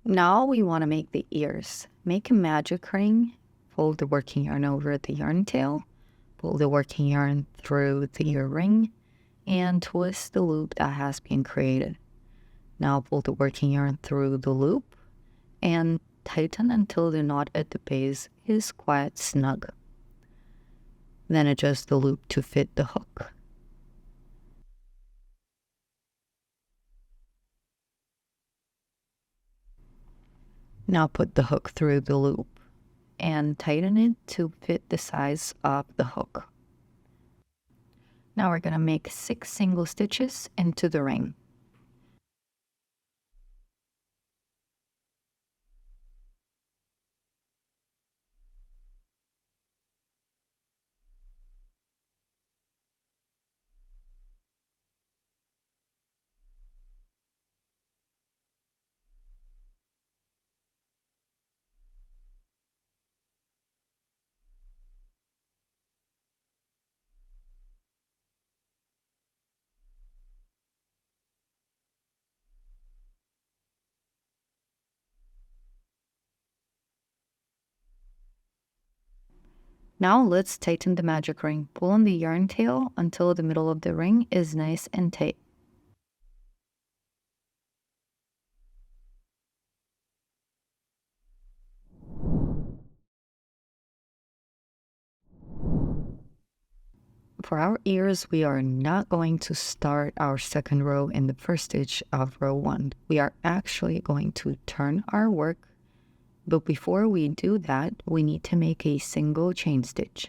Now we want to make the ears. Make a magic ring, fold the working yarn over the yarn tail, pull the working yarn through the ear ring, and twist the loop that has been created. Now pull the working yarn through the loop and tighten until the knot at the base is quite snug. Then adjust the loop to fit the hook. Now put the hook through the loop and tighten it to fit the size of the hook. Now we're going to make 6 single stitches into the ring. Now let's tighten the magic ring. Pull on the yarn tail until the middle of the ring is nice and tight. For our ears, we are not going to start our second row in the first stitch of row 1. We are actually going to turn our work. But before we do that, we need to make a single chain stitch.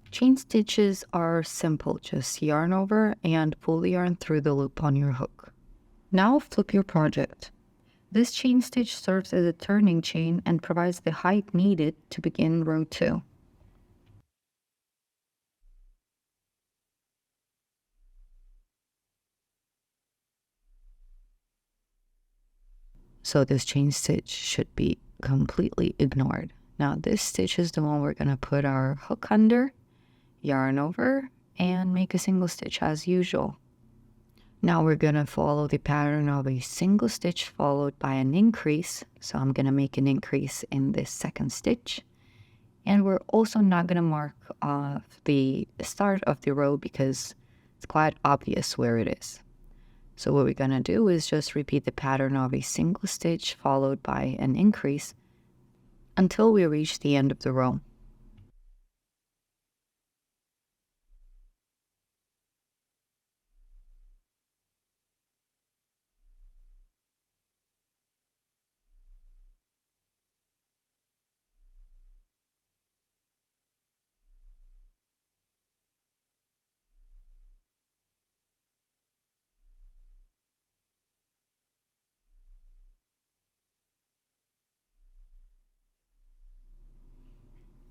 Chain stitches are simple, just yarn over and pull the yarn through the loop on your hook. Now flip your project. This chain stitch serves as a turning chain and provides the height needed to begin row 2. So this chain stitch should be completely ignored. Now this stitch is the one we're going to put our hook under, yarn over, and make a single stitch as usual. Now we're going to follow the pattern of a single stitch followed by an increase. So I'm going to make an increase in this second stitch. And we're also not going to mark off the start of the row because it's quite obvious where it is. So what we're going to do is just repeat the pattern of a single stitch followed by an increase until we reach the end of the row.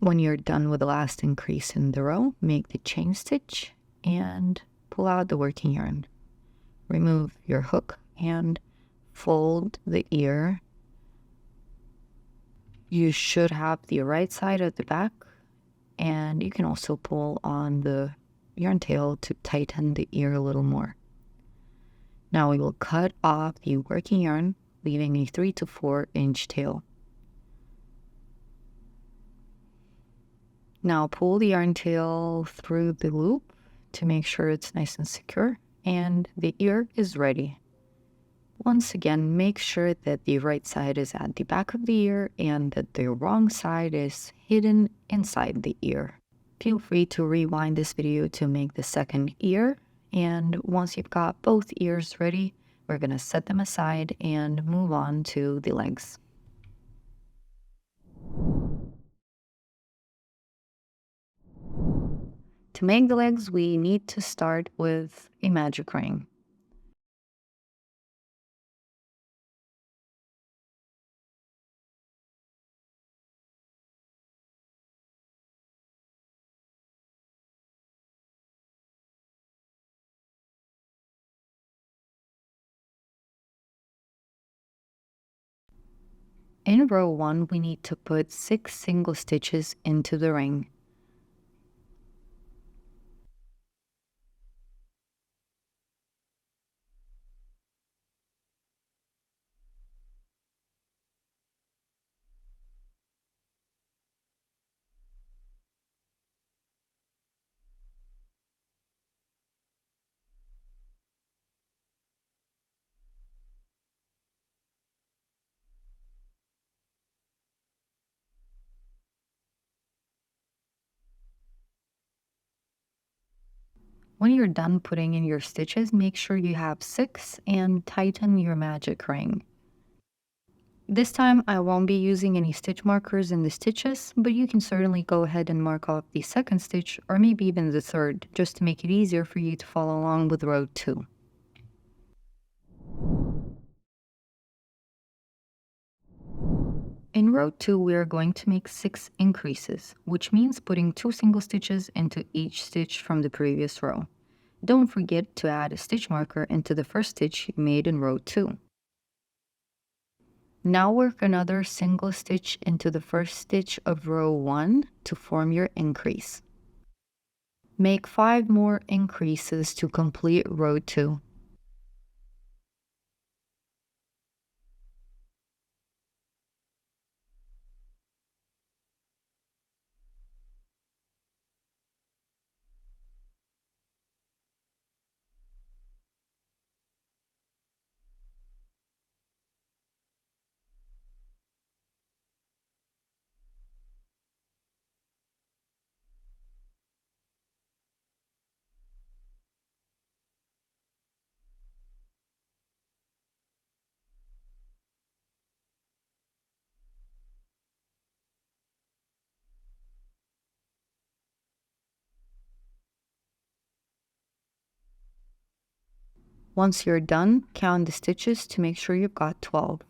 When you're done with the last increase in the row, make the chain stitch and pull out the working yarn. Remove your hook and fold the ear. You should have the right side at the back, and you can also pull on the yarn tail to tighten the ear a little more. Now we will cut off the working yarn, leaving a 3 to 4 inch tail. Now pull the yarn tail through the loop to make sure it's nice and secure, and the ear is ready. Once again, make sure that the right side is at the back of the ear and that the wrong side is hidden inside the ear. Feel free to rewind this video to make the second ear, and once you've got both ears ready, we're going to set them aside and move on to the legs. To make the legs, we need to start with a magic ring. In row 1, we need to put 6 single stitches into the ring. When you're done putting in your stitches, make sure you have 6 and tighten your magic ring. This time I won't be using any stitch markers in the stitches, but you can certainly go ahead and mark off the second stitch or maybe even the third, just to make it easier for you to follow along with row 2. In row 2, we are going to make 6 increases, which means putting 2 single stitches into each stitch from the previous row. Don't forget to add a stitch marker into the first stitch you made in row 2. Now work another single stitch into the first stitch of row 1 to form your increase. Make 5 more increases to complete row 2. Once you're done, count the stitches to make sure you've got 12.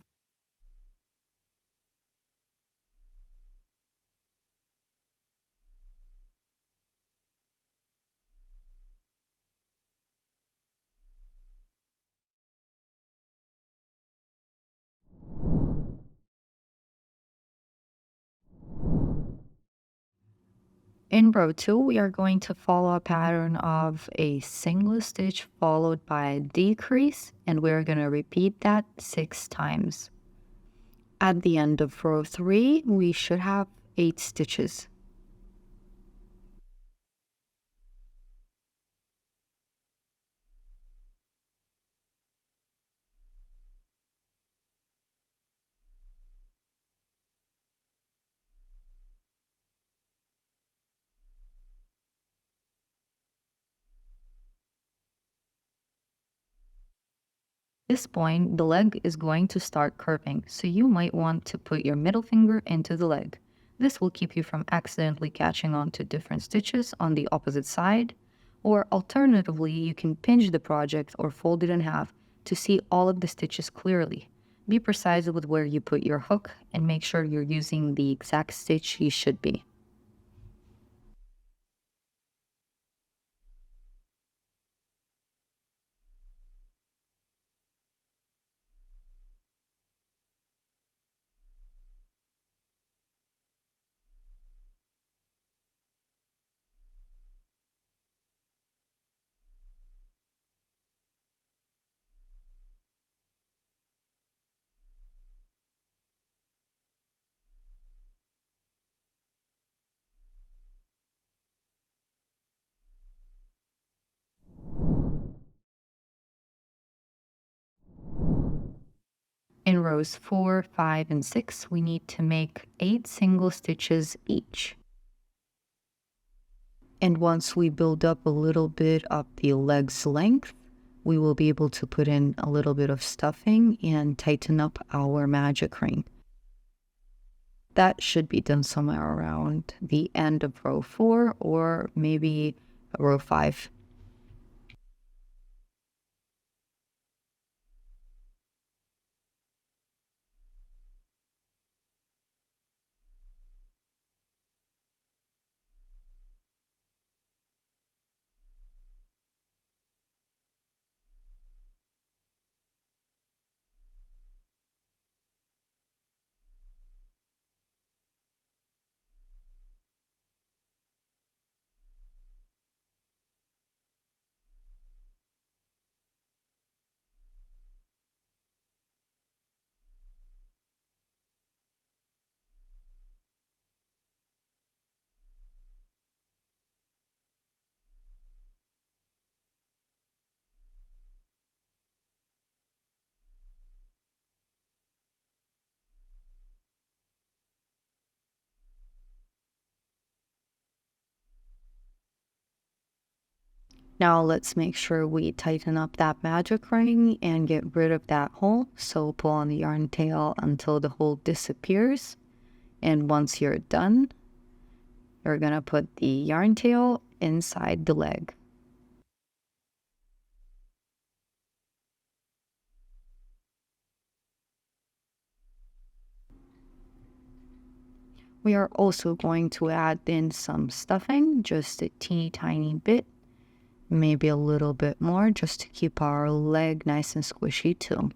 In row 2, we are going to follow a pattern of a single stitch followed by a decrease, and we're going to repeat that 6 times. At the end of row 3, we should have 8 stitches. At this point, the leg is going to start curving, so you might want to put your middle finger into the leg. This will keep you from accidentally catching on to different stitches on the opposite side, or alternatively, you can pinch the project or fold it in half to see all of the stitches clearly. Be precise with where you put your hook and make sure you're using the exact stitch you should be. In rows 4, 5, and 6, we need to make 8 single stitches each. And once we build up a little bit of the leg's length, we will be able to put in a little bit of stuffing and tighten up our magic ring. That should be done somewhere around the end of row 4 or maybe row 5. Now let's make sure we tighten up that magic ring and get rid of that hole. So pull on the yarn tail until the hole disappears. And once you're done, you're gonna put the yarn tail inside the leg. We are also going to add in some stuffing, just a teeny tiny bit, maybe a little bit more, just to keep our leg nice and squishy too.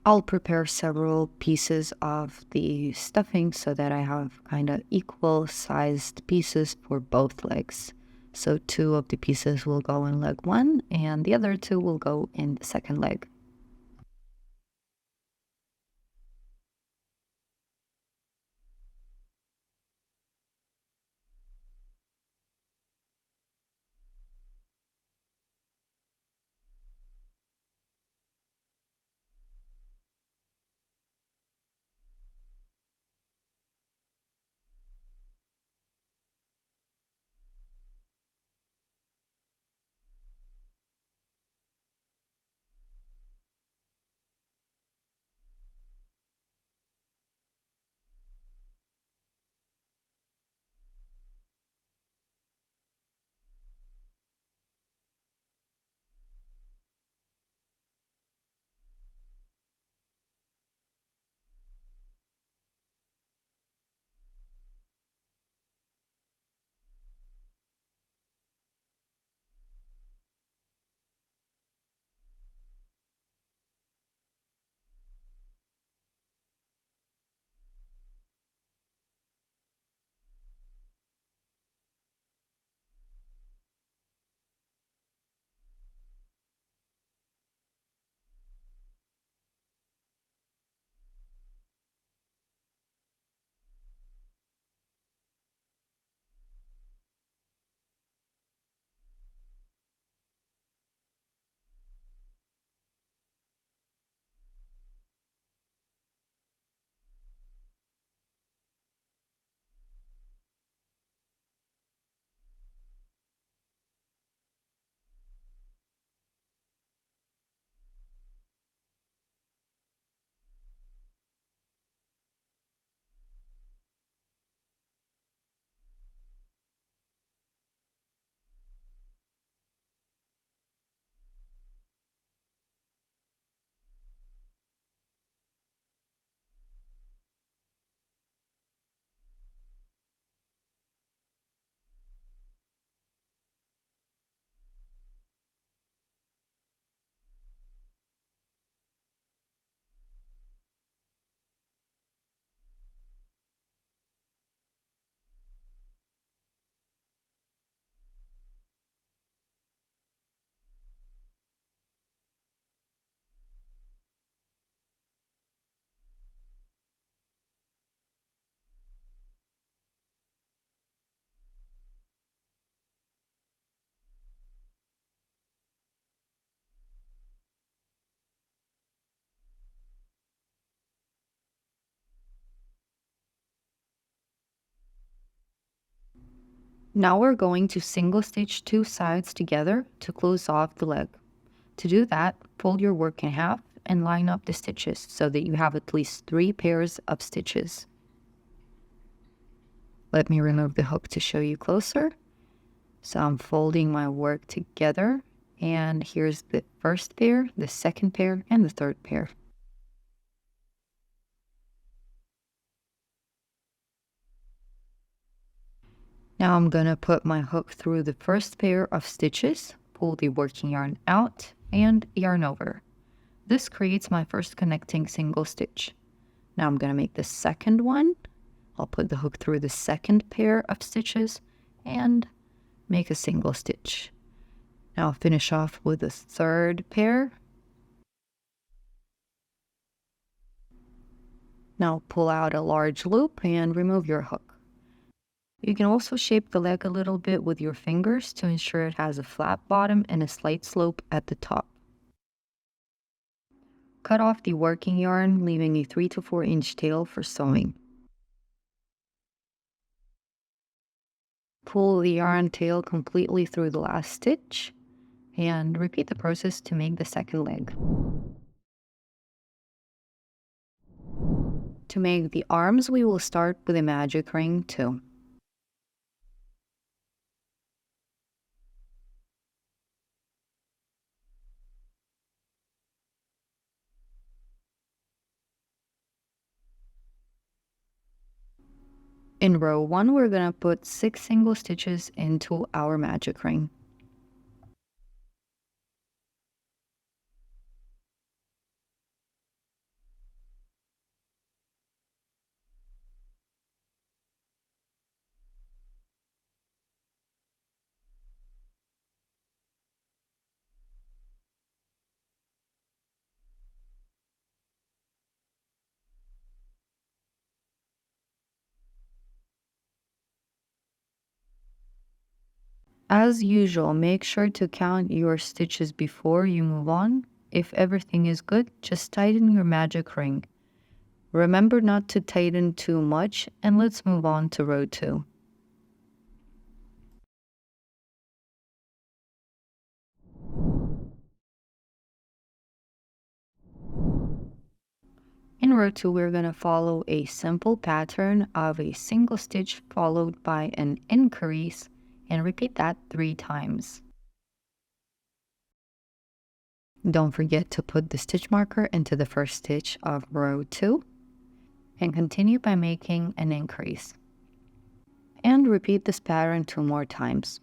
I'll prepare several pieces of the stuffing so that I have kind of equal sized pieces for both legs. So 2 of the pieces will go in leg 1 and the other 2 will go in the second leg. Now we're going to single stitch 2 sides together to close off the leg. To do that, fold your work in half and line up the stitches so that you have at least 3 pairs of stitches. Let me remove the hook to show you closer. So I'm folding my work together, and here's the first pair, the second pair, and the third pair. Now I'm gonna put my hook through the first pair of stitches, pull the working yarn out, and yarn over. This creates my first connecting single stitch. Now I'm gonna make the second one. I'll put the hook through the second pair of stitches and make a single stitch. Now I'll finish off with the third pair. Now pull out a large loop and remove your hook. You can also shape the leg a little bit with your fingers to ensure it has a flat bottom and a slight slope at the top. Cut off the working yarn, leaving a 3 to 4 inch tail for sewing. Pull the yarn tail completely through the last stitch and repeat the process to make the second leg. To make the arms, we will start with a magic ring 2. In row 1, we're going to put 6 single stitches into our magic ring. As usual, make sure to count your stitches before you move on. If everything is good, just tighten your magic ring. Remember not to tighten too much, and let's move on to row 2. In row 2, we're going to follow a simple pattern of a single stitch followed by an increase, and repeat that 3 times. Don't forget to put the stitch marker into the first stitch of row 2 and continue by making an increase. And repeat this pattern 2 more times.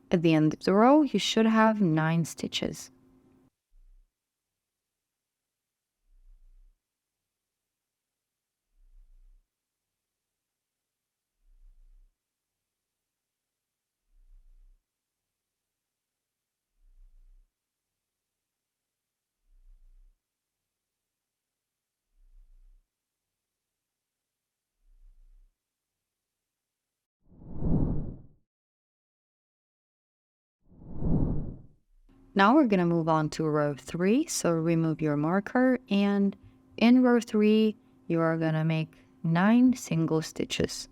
At the end of the row, you should have 9 stitches. Now we're going to move on to row 3, so remove your marker, and in row 3, you are going to make 9 single stitches.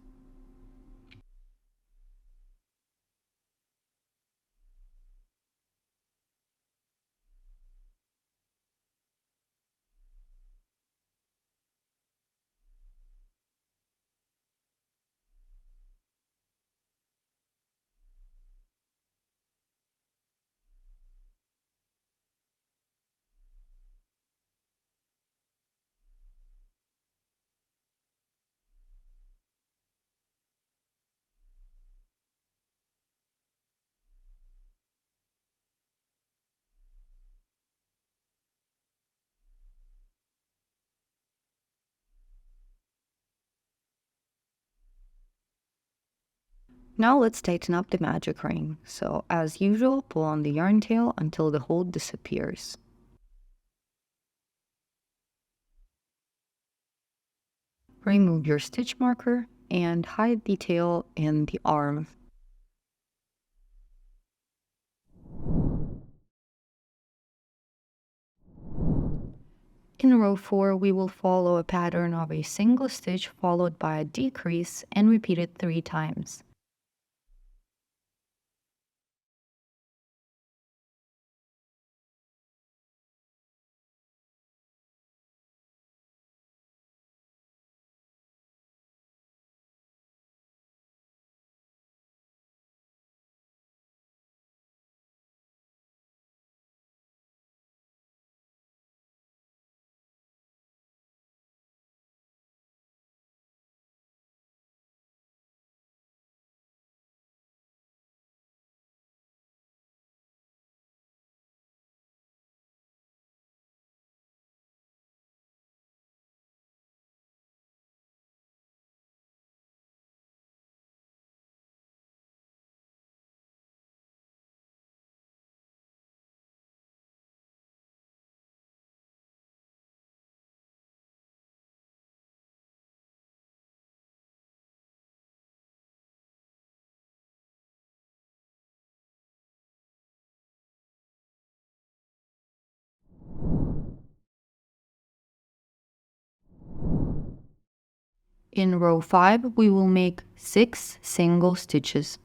Now let's tighten up the magic ring. So as usual, pull on the yarn tail until the hole disappears. Remove your stitch marker and hide the tail in the arm. In row 4, we will follow a pattern of a single stitch followed by a decrease and repeat it 3 times. In row 5, we will make 6 single stitches.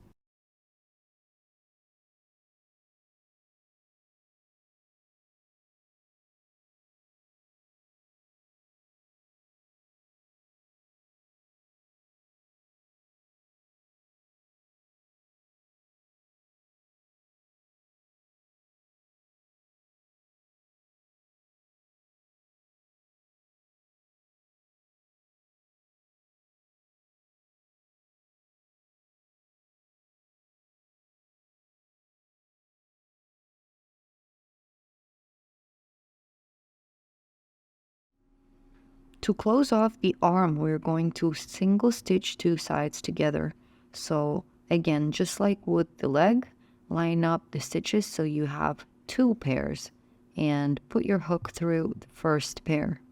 To close off the arm, we're going to single stitch 2 sides together. So again, just like with the leg, line up the stitches so you have 2 pairs and put your hook through the first pair.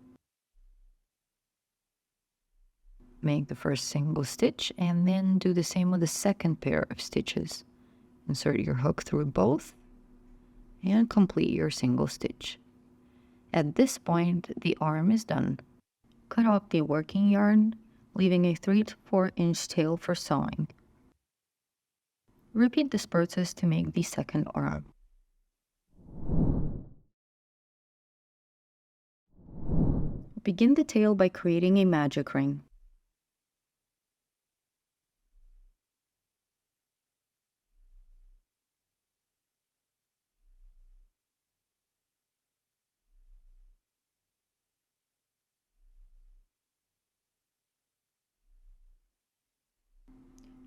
Make the first single stitch and then do the same with the second pair of stitches. Insert your hook through both and complete your single stitch. At this point, the arm is done. Cut off the working yarn, leaving a 3 to 4 inch tail for sewing. Repeat this process to make the second arm. Begin the tail by creating a magic ring.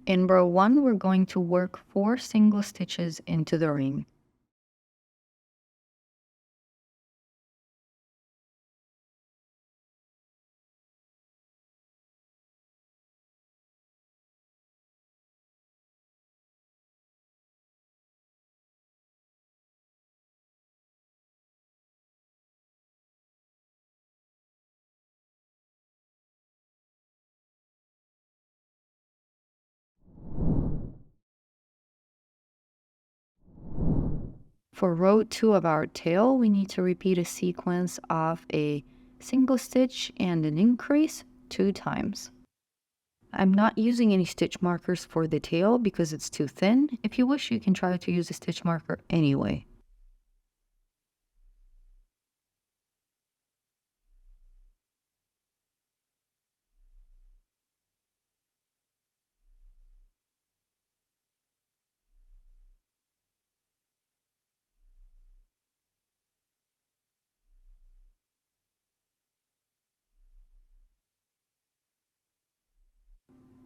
In row 1, we're going to work 4 single stitches into the ring. For row 2 of our tail, we need to repeat a sequence of a single stitch and an increase 2 times. I'm not using any stitch markers for the tail because it's too thin. If you wish, you can try to use a stitch marker anyway.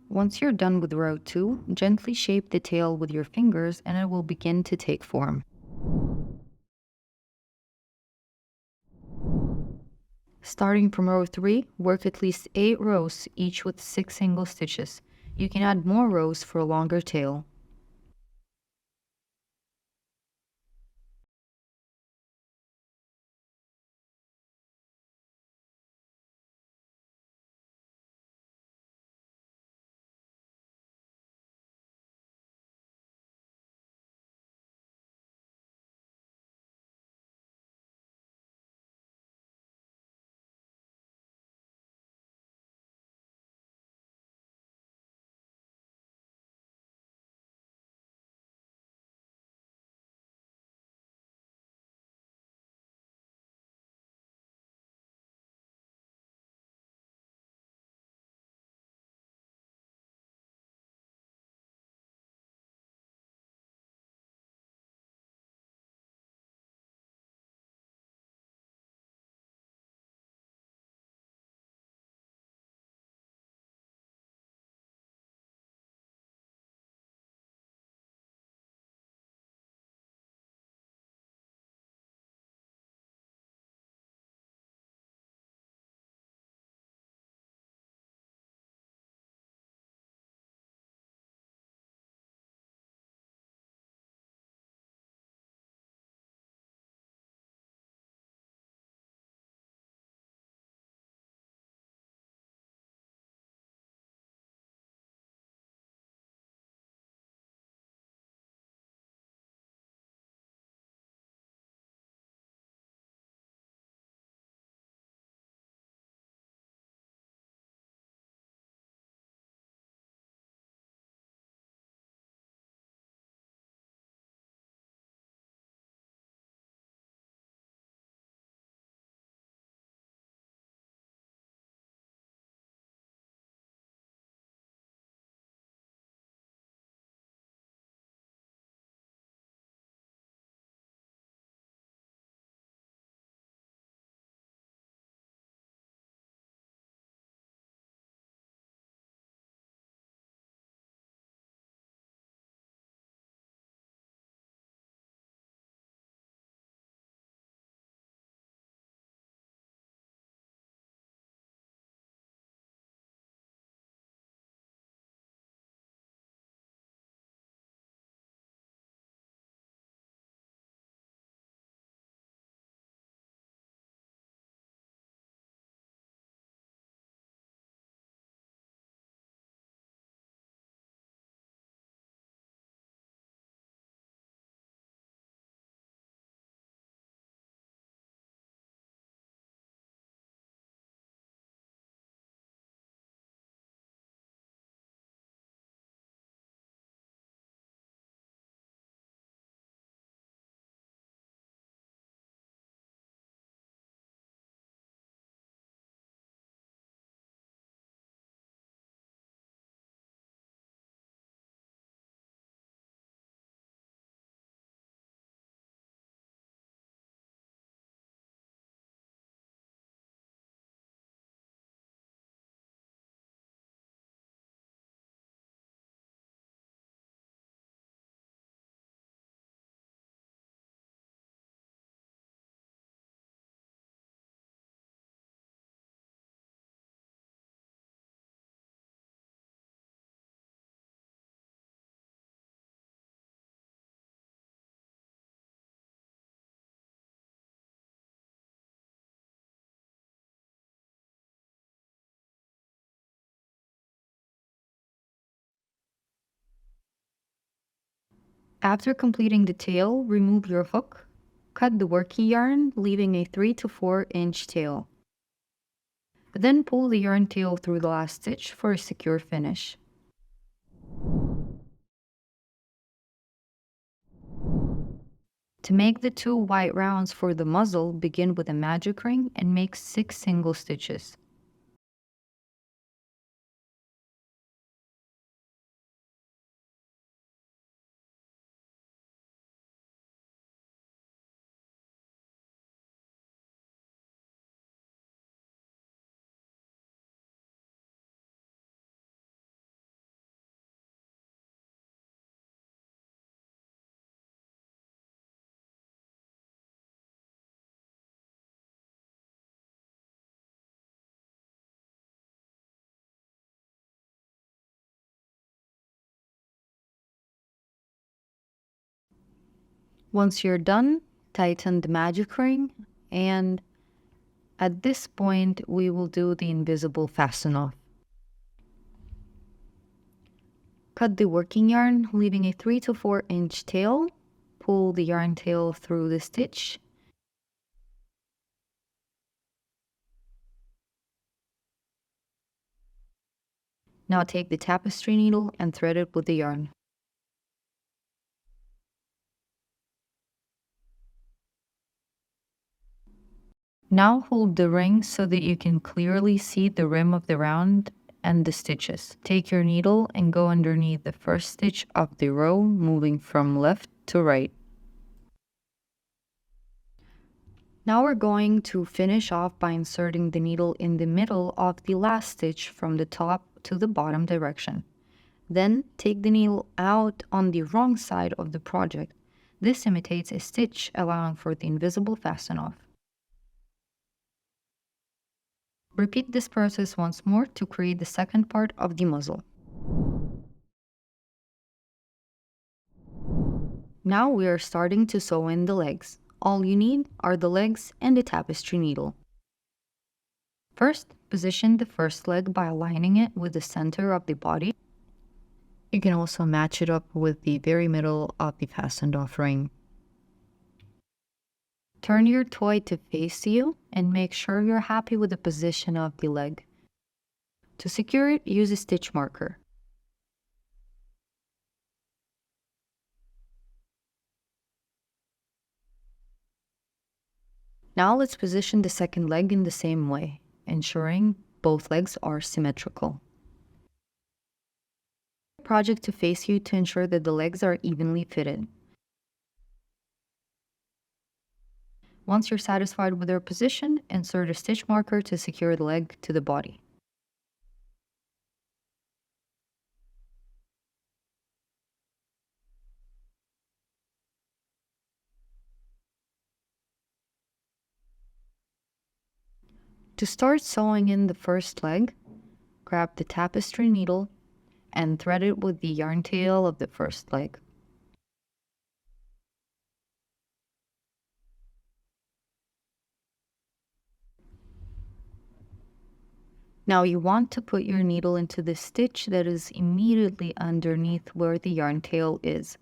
Once you're done with row 2, gently shape the tail with your fingers and it will begin to take form. Starting from row 3, work at least 8 rows, each with 6 single stitches. You can add more rows for a longer tail. After completing the tail, remove your hook, cut the working yarn, leaving a 3 to 4 inch tail. Then pull the yarn tail through the last stitch for a secure finish. To make the 2 white rounds for the muzzle, begin with a magic ring and make 6 single stitches. Once you're done, tighten the magic ring, and at this point we will do the invisible fasten off. Cut the working yarn, leaving a 3 to 4 inch tail. Pull the yarn tail through the stitch. Now take the tapestry needle and thread it with the yarn. Now hold the ring so that you can clearly see the rim of the round and the stitches. Take your needle and go underneath the first stitch of the row, moving from left to right. Now we're going to finish off by inserting the needle in the middle of the last stitch from the top to the bottom direction. Then take the needle out on the wrong side of the project. This imitates a stitch, allowing for the invisible fasten off. Repeat this process once more to create the second part of the muzzle. Now we are starting to sew in the legs. All you need are the legs and the tapestry needle. First, position the first leg by aligning it with the center of the body. You can also match it up with the very middle of the fastened off ring. Turn your toy to face you and make sure you're happy with the position of the leg. To secure it, use a stitch marker. Now let's position the second leg in the same way, ensuring both legs are symmetrical. Project to face you to ensure that the legs are evenly fitted. Once you're satisfied with their position, insert a stitch marker to secure the leg to the body. To start sewing in the first leg, grab the tapestry needle and thread it with the yarn tail of the first leg. Now you want to put your needle into the stitch that is immediately underneath where the yarn tail is,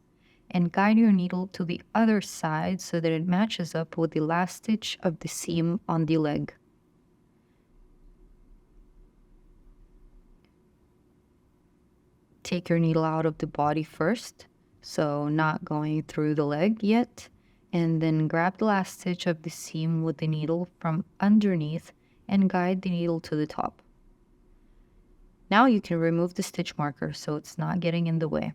and guide your needle to the other side so that it matches up with the last stitch of the seam on the leg. Take your needle out of the body first, so not going through the leg yet, and then grab the last stitch of the seam with the needle from underneath and guide the needle to the top. Now you can remove the stitch marker so it's not getting in the way.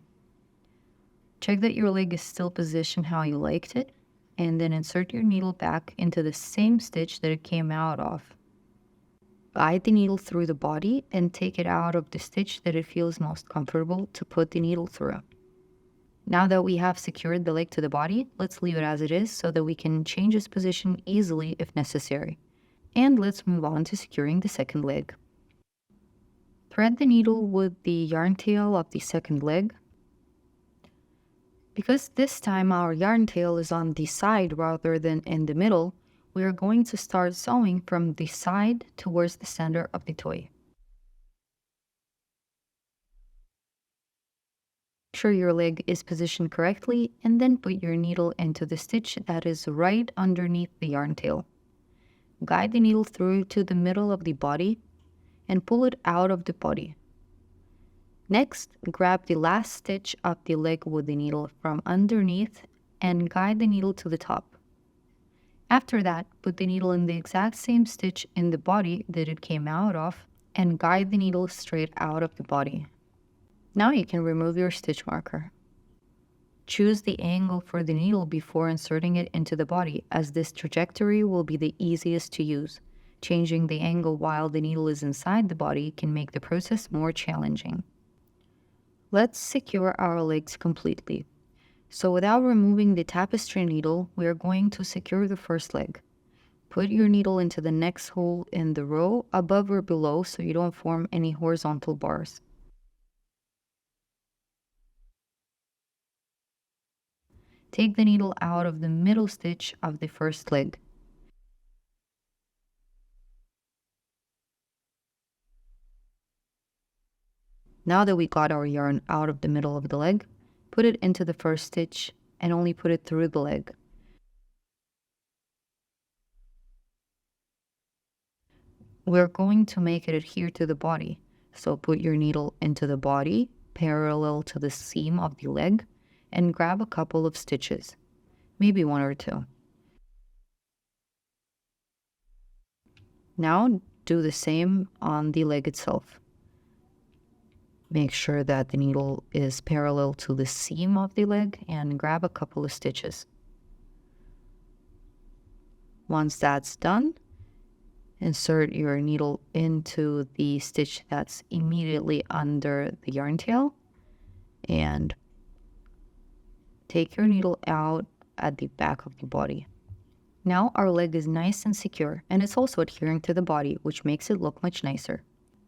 Check that your leg is still positioned how you liked it, and then insert your needle back into the same stitch that it came out of. Guide the needle through the body and take it out of the stitch that it feels most comfortable to put the needle through. Now that we have secured the leg to the body, let's leave it as it is so that we can change its position easily if necessary. And let's move on to securing the second leg. Thread the needle with the yarn tail of the second leg. Because this time our yarn tail is on the side rather than in the middle, we are going to start sewing from the side towards the center of the toy. sure your leg is positioned correctly, and then put your needle into the stitch that is right underneath the yarn tail. Guide the needle through to the middle of the body and pull it out of the body. Next, grab the last stitch of the leg with the needle from underneath and guide the needle to the top. After that, put the needle in the exact same stitch in the body that it came out of and guide the needle straight out of the body. Now you can remove your stitch marker. Choose the angle for the needle before inserting it into the body, as this trajectory will be the easiest to use. Changing the angle while the needle is inside the body can make the process more challenging. Let's secure our legs completely. So without removing the tapestry needle, we are going to secure the first leg. Put your needle into the next hole in the row above or below so you don't form any horizontal bars. Take the needle out of the middle stitch of the first leg. Now that we got our yarn out of the middle of the leg, put it into the first stitch and only put it through the leg. We're going to make it adhere to the body, so put your needle into the body parallel to the seam of the leg and grab a couple of stitches, maybe one or two. Now do the same on the leg itself. Make sure that the needle is parallel to the seam of the leg and grab a couple of stitches. Once that's done, insert your needle into the stitch that's immediately under the yarn tail and take your needle out at the back of the body. Now our leg is nice and secure, and it's also adhering to the body, which makes it look much nicer.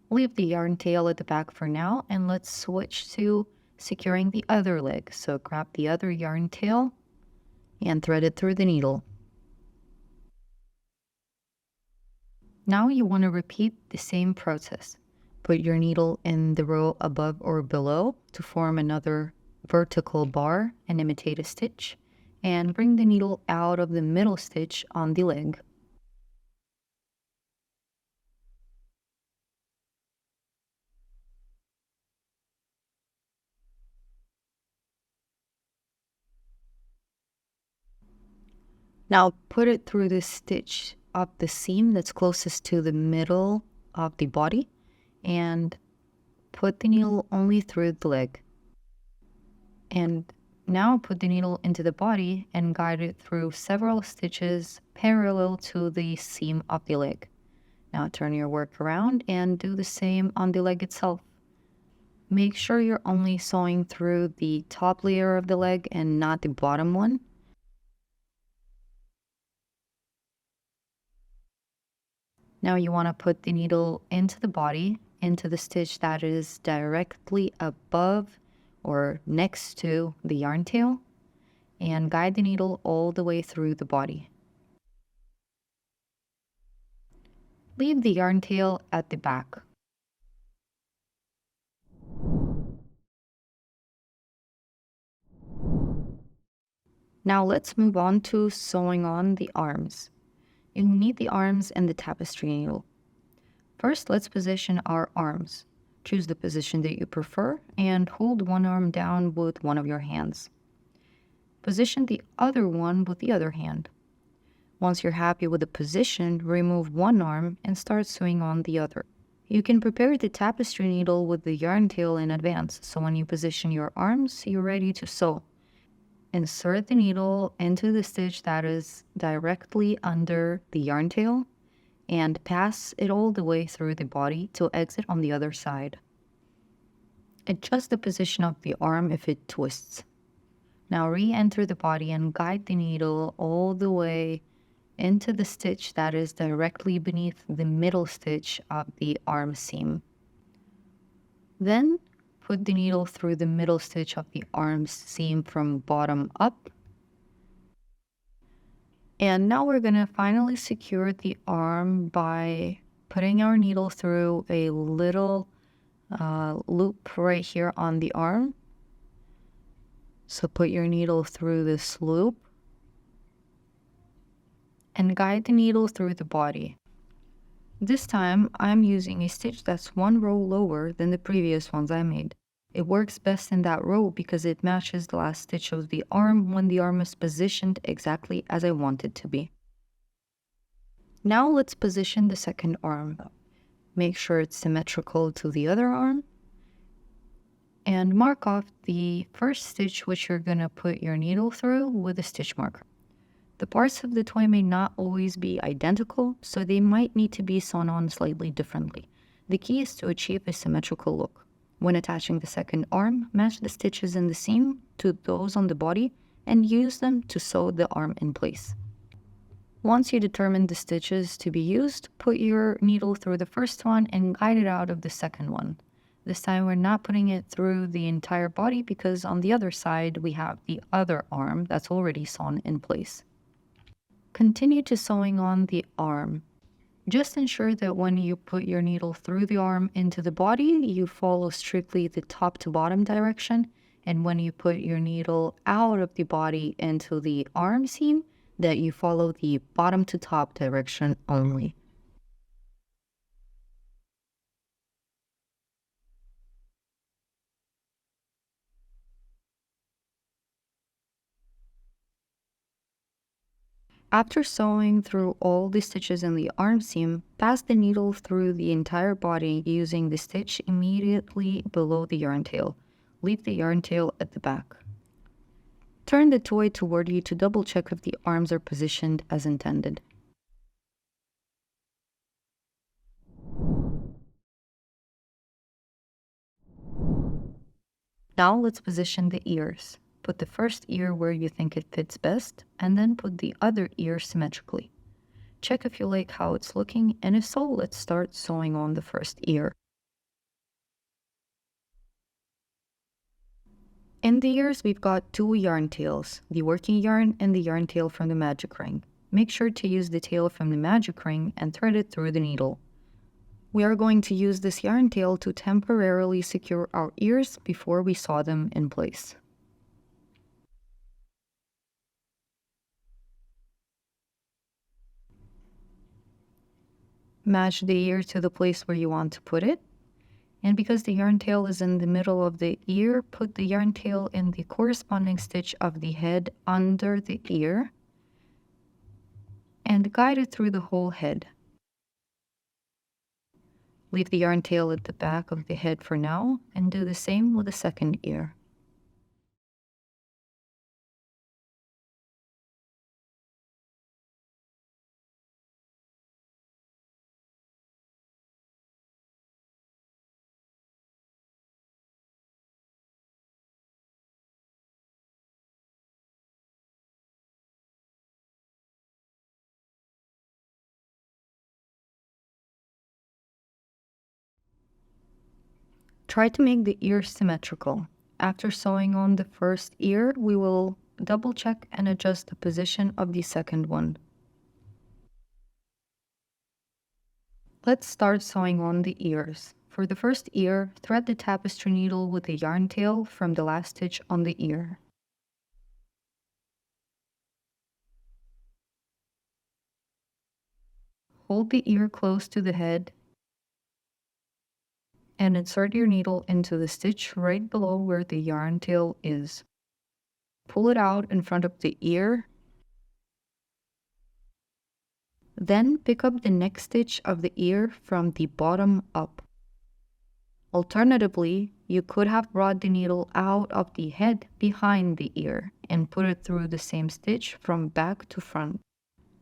Leave the yarn tail at the back for now, and let's switch to securing the other leg. So grab the other yarn tail and thread it through the needle. Now you want to repeat the same process. Put your needle in the row above or below to form another vertical bar and imitate a stitch, and bring the needle out of the middle stitch on the leg. Now put it through the stitch of the seam that's closest to the middle of the body and put the needle only through the leg. And now put the needle into the body and guide it through several stitches parallel to the seam of the leg. Now turn your work around and do the same on the leg itself. Make sure you're only sewing through the top layer of the leg and not the bottom one. Now you want to put the needle into the body, into the stitch that is directly above or next to the yarn tail, and guide the needle all the way through the body. Leave the yarn tail at the back. Now let's move on to sewing on the arms. You need the arms and the tapestry needle. First, let's position our arms. Choose the position that you prefer and hold one arm down with one of your hands. Position the other one with the other hand. Once you're happy with the position, remove one arm and start sewing on the other. You can prepare the tapestry needle with the yarn tail in advance, so when you position your arms, you're ready to sew. Insert the needle into the stitch that is directly under the yarn tail and pass it all the way through the body to exit on the other side. Adjust the position of the arm if it twists. Now re-enter the body and guide the needle all the way into the stitch that is directly beneath the middle stitch of the arm seam. Then put the needle through the middle stitch of the arm seam from bottom up. And now we're going to finally secure the arm by putting our needle through a little loop right here on the arm. So put your needle through this loop and guide the needle through the body. This time, I'm using a stitch that's one row lower than the previous ones I made. It works best in that row because it matches the last stitch of the arm when the arm is positioned exactly as I want it to be. Now let's position the second arm. Make sure it's symmetrical to the other arm. And mark off the first stitch which you're going to put your needle through with a stitch marker. The parts of the toy may not always be identical, so they might need to be sewn on slightly differently. The key is to achieve a symmetrical look. When attaching the second arm, match the stitches in the seam to those on the body and use them to sew the arm in place. Once you determine the stitches to be used, put your needle through the first one and guide it out of the second one. This time we're not putting it through the entire body because on the other side we have the other arm that's already sewn in place. Continue to sewing on the arm. Just ensure that when you put your needle through the arm into the body, you follow strictly the top to bottom direction, and when you put your needle out of the body into the arm seam, that you follow the bottom to top direction only. After sewing through all the stitches in the arm seam, pass the needle through the entire body using the stitch immediately below the yarn tail. Leave the yarn tail at the back. Turn the toy toward you to double check if the arms are positioned as intended. Now let's position the ears. Put the first ear where you think it fits best, and then put the other ear symmetrically. Check if you like how it's looking, and if so, let's start sewing on the first ear. In the ears, we've got two yarn tails, the working yarn and the yarn tail from the magic ring. Make sure to use the tail from the magic ring and thread it through the needle. We are going to use this yarn tail to temporarily secure our ears before we sew them in place. Match the ear to the place where you want to put it. And because the yarn tail is in the middle of the ear, put the yarn tail in the corresponding stitch of the head under the ear and guide it through the whole head. Leave the yarn tail at the back of the head for now and do the same with the second ear. Try to make the ear symmetrical. After sewing on the first ear, we will double check and adjust the position of the second one. Let's start sewing on the ears. For the first ear, thread the tapestry needle with the yarn tail from the last stitch on the ear. Hold the ear close to the head and insert your needle into the stitch right below where the yarn tail is. Pull it out in front of the ear. Then pick up the next stitch of the ear from the bottom up. Alternatively, you could have brought the needle out of the head behind the ear and put it through the same stitch from back to front.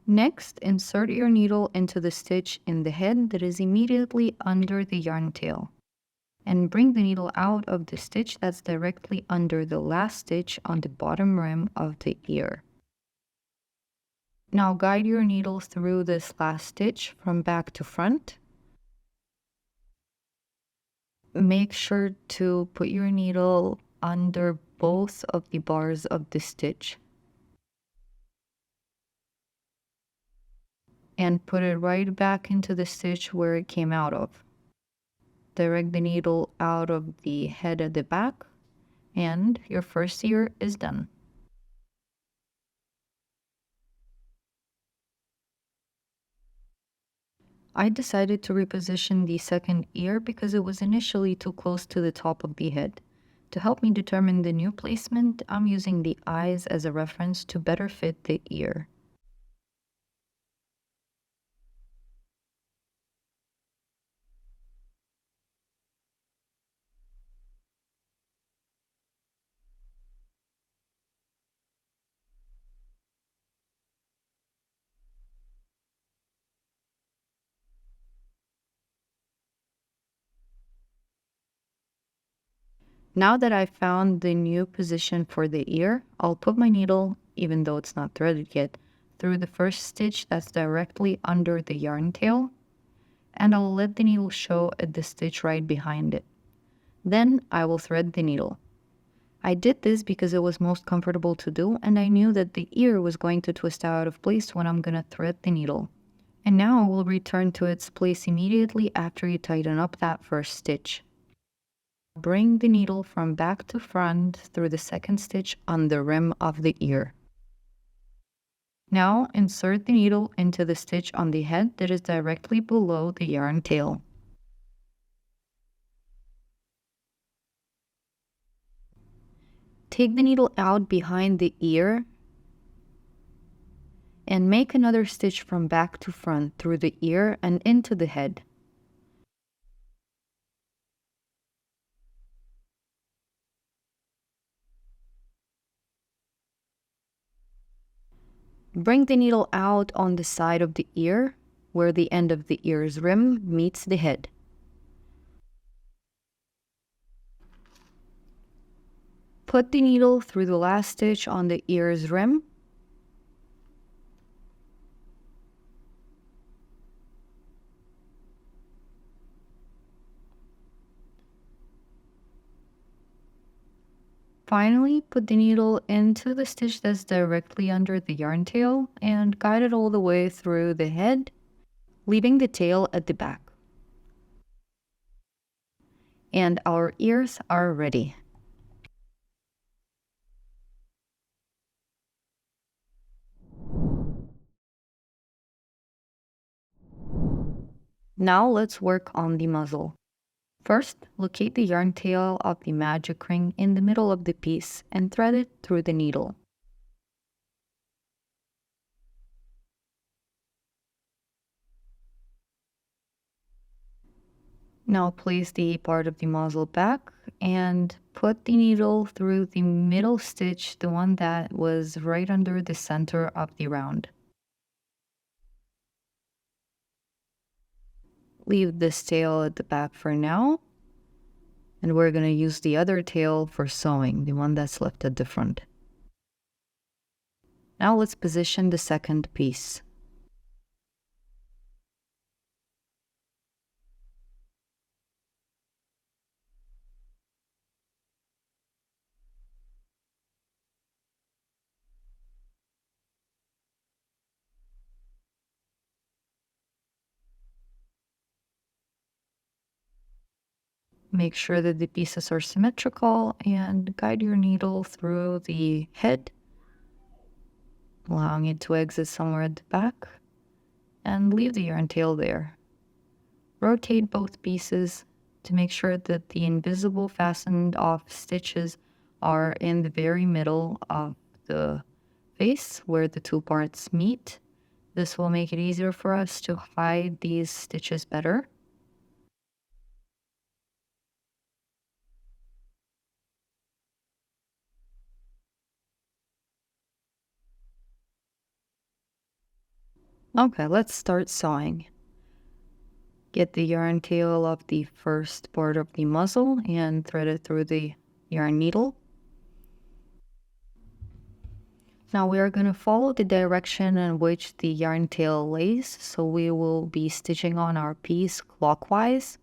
Next, insert your needle into the stitch in the head that is immediately under the yarn tail, and bring the needle out of the stitch that's directly under the last stitch on the bottom rim of the ear. Now guide your needle through this last stitch from back to front. Make sure to put your needle under both of the bars of the stitch and put it right back into the stitch where it came out of. Direct the needle out of the head at the back And your first ear is done. I decided to reposition the second ear because it was initially too close to the top of the head. To help me determine the new placement, I'm using the eyes as a reference to better fit the ear. Now that I've found the new position for the ear, I'll put my needle, even though it's not threaded yet, through the first stitch that's directly under the yarn tail, and I'll let the needle show at the stitch right behind it. Then I will thread the needle. I did this because it was most comfortable to do, and I knew that the ear was going to twist out of place when I'm going to thread the needle. And now it will return to its place immediately after you tighten up that first stitch. Bring the needle from back to front through the second stitch on the rim of the ear. Now insert the needle into the stitch on the head that is directly below the yarn tail. Take the needle out behind the ear and make another stitch from back to front through the ear and into the head. Bring the needle out on the side of the ear, where the end of the ear's rim meets the head. Put the needle through the last stitch on the ear's rim. Finally, put the needle into the stitch that's directly under the yarn tail and guide it all the way through the head, leaving the tail at the back. And our ears are ready. Now let's work on the muzzle. First, locate the yarn tail of the magic ring in the middle of the piece and thread it through the needle. Now place the part of the muzzle back and put the needle through the middle stitch, the one that was right under the center of the round. Leave this tail at the back for now, and we're going to use the other tail for sewing, the one that's left at the front. Now let's position the second piece. Make sure that the pieces are symmetrical and guide your needle through the head, allowing it to exit somewhere at the back, and leave the yarn tail there. Rotate both pieces to make sure that the invisible fastened off stitches are in the very middle of the face where the two parts meet. This will make it easier for us to hide these stitches better. Okay, let's start sewing. Get the yarn tail of the first part of the muzzle and thread it through the yarn needle. Now we are going to follow the direction in which the yarn tail lays, so we will be stitching on our piece clockwise.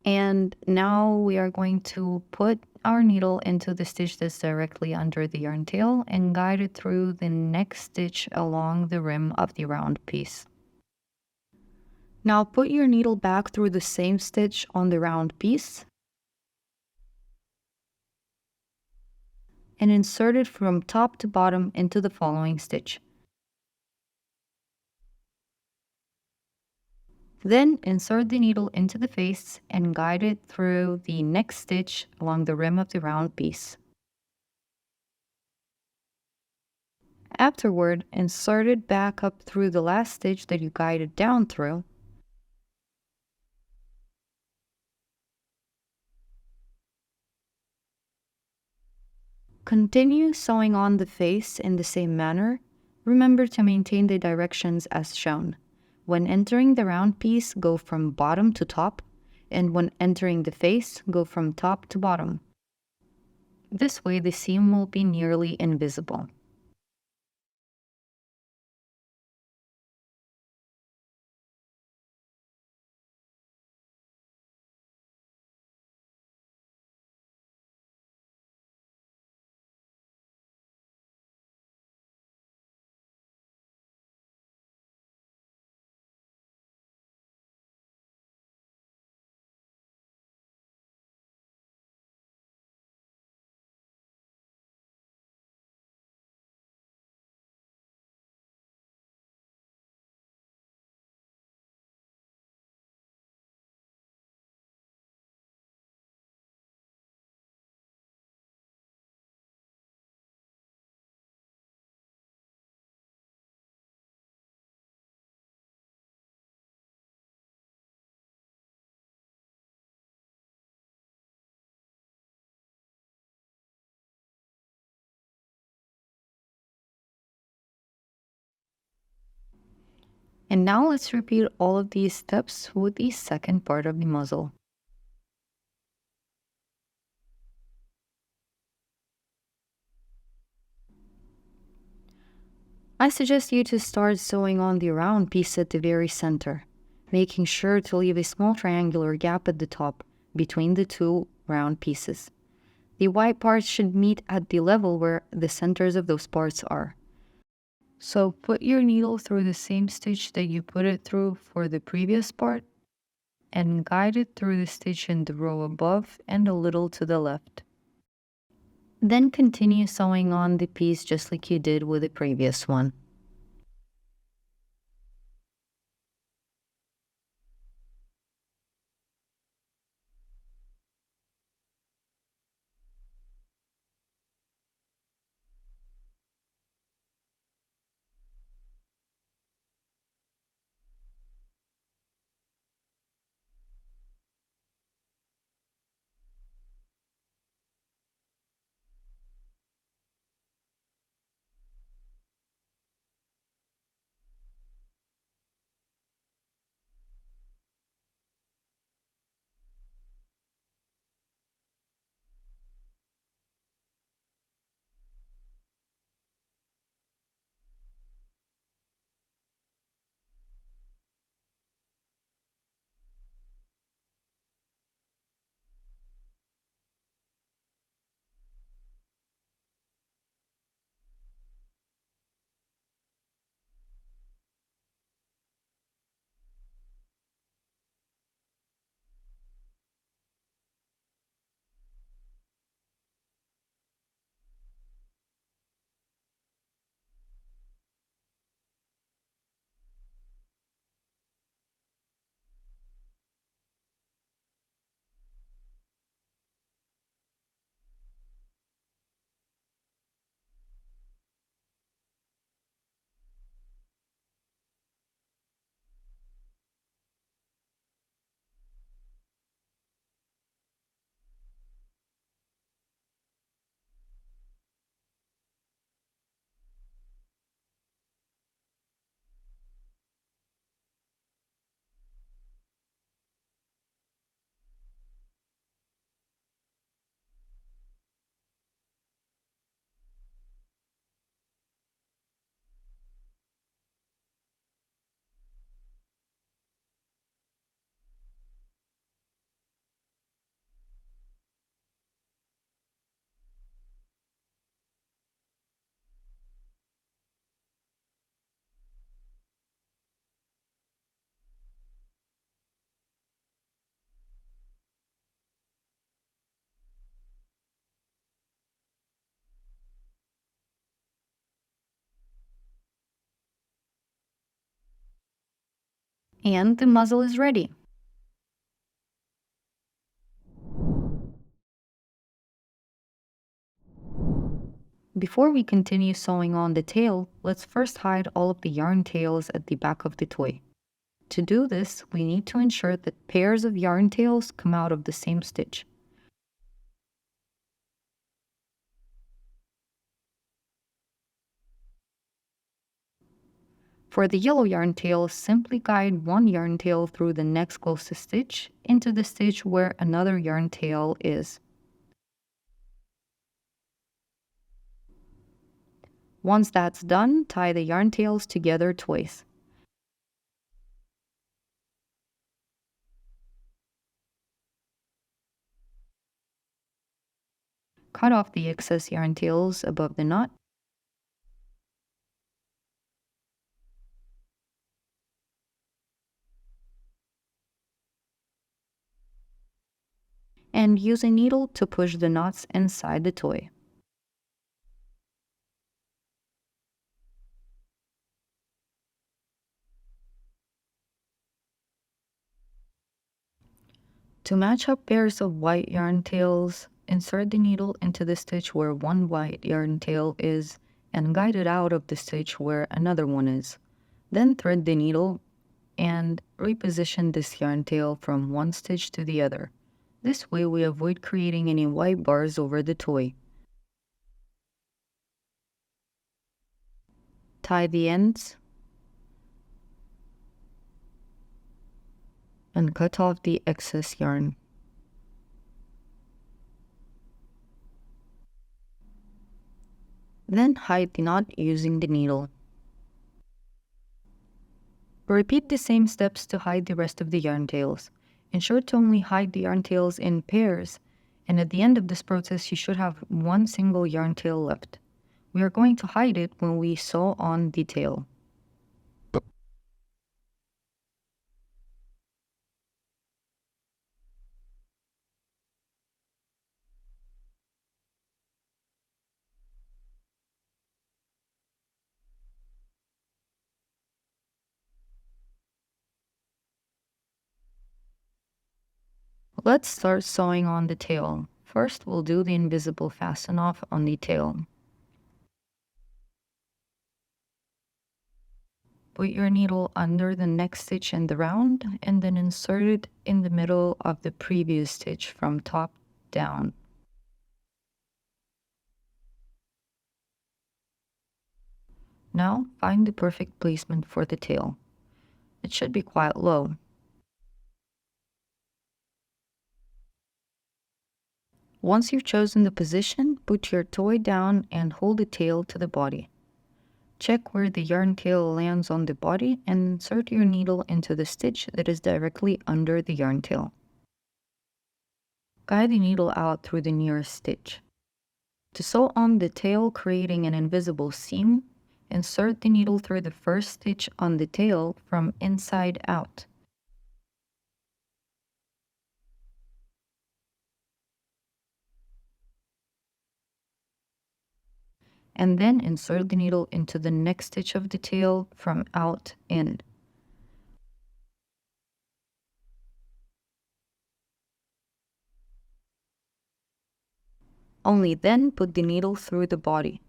And now we are going to put our needle into the stitch that's directly under the yarn tail and guide it through the next stitch along the rim of the round piece. Now put your needle back through the same stitch on the round piece and insert it from top to bottom into the following stitch. Then insert the needle into the face and guide it through the next stitch along the rim of the round piece. Afterward, insert it back up through the last stitch that you guided down through. Continue sewing on the face in the same manner. Remember to maintain the directions as shown. When entering the round piece, go from bottom to top, and when entering the face, go from top to bottom. This way the seam will be nearly invisible. And now let's repeat all of these steps with the second part of the muzzle. I suggest you to start sewing on the round piece at the very center, making sure to leave a small triangular gap at the top between the two round pieces. The white parts should meet at the level where the centers of those parts are. So put your needle through the same stitch that you put it through for the previous part and guide it through the stitch in the row above and a little to the left. Then continue sewing on the piece just like you did with the previous one. And the muzzle is ready. Before we continue sewing on the tail, let's first hide all of the yarn tails at the back of the toy. To do this, we need to ensure that pairs of yarn tails come out of the same stitch. For the yellow yarn tail, simply guide one yarn tail through the next closest stitch into the stitch where another yarn tail is. Once that's done, tie the yarn tails together twice. Cut off the excess yarn tails above the knot. And use a needle to push the knots inside the toy. To match up pairs of white yarn tails, insert the needle into the stitch where one white yarn tail is and guide it out of the stitch where another one is. Then thread the needle and reposition this yarn tail from one stitch to the other. This way we avoid creating any white bars over the toy. Tie the ends and cut off the excess yarn. Then hide the knot using the needle. Repeat the same steps to hide the rest of the yarn tails. Ensure to only hide the yarn tails in pairs, and at the end of this process you should have one single yarn tail left. We are going to hide it when we sew on the tail. Let's start sewing on the tail. First, we'll do the invisible fasten off on the tail. Put your needle under the next stitch in the round and then insert it in the middle of the previous stitch from top down. Now, find the perfect placement for the tail. It should be quite low. Once you've chosen the position, put your toy down and hold the tail to the body. Check where the yarn tail lands on the body and insert your needle into the stitch that is directly under the yarn tail. Guide the needle out through the nearest stitch. To sew on the tail, creating an invisible seam, insert the needle through the first stitch on the tail from inside out. And then insert the needle into the next stitch of the tail from out in. Only then put the needle through the body,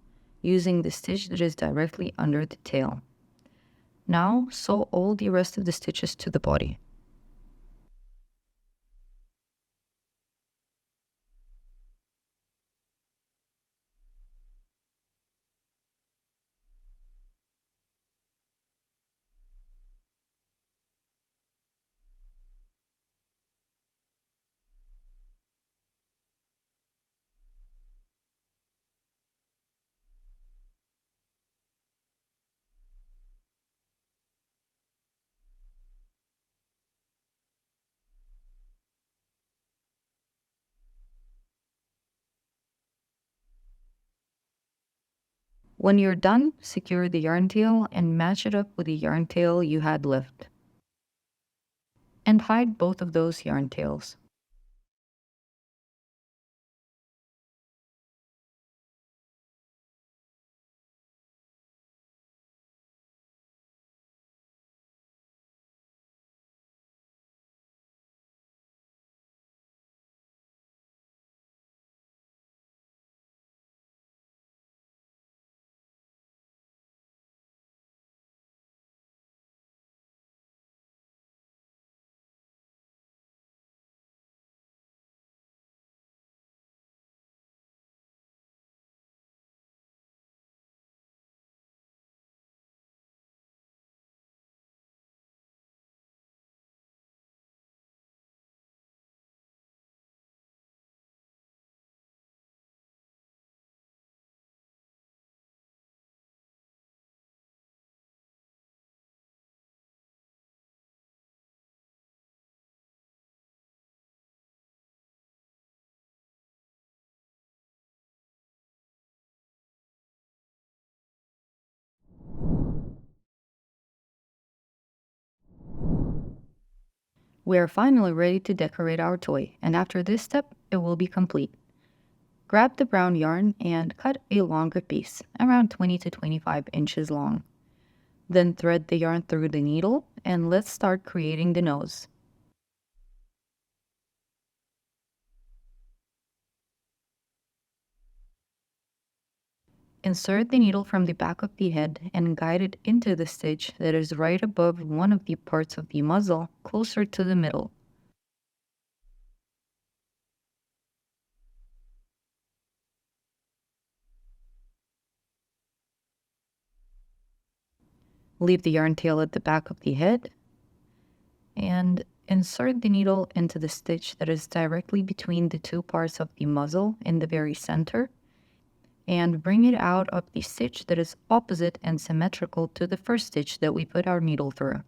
using the stitch that is directly under the tail. Now sew all the rest of the stitches to the body. When you're done, secure the yarn tail and match it up with the yarn tail you had left. And hide both of those yarn tails. We are finally ready to decorate our toy, and after this step, it will be complete. Grab the brown yarn and cut a longer piece, around 20 to 25 inches long. Then thread the yarn through the needle, and let's start creating the nose. Insert the needle from the back of the head and guide it into the stitch that is right above one of the parts of the muzzle, closer to the middle. Leave the yarn tail at the back of the head and insert the needle into the stitch that is directly between the two parts of the muzzle in the very center, and bring it out of the stitch that is opposite and symmetrical to the first stitch that we put our needle through.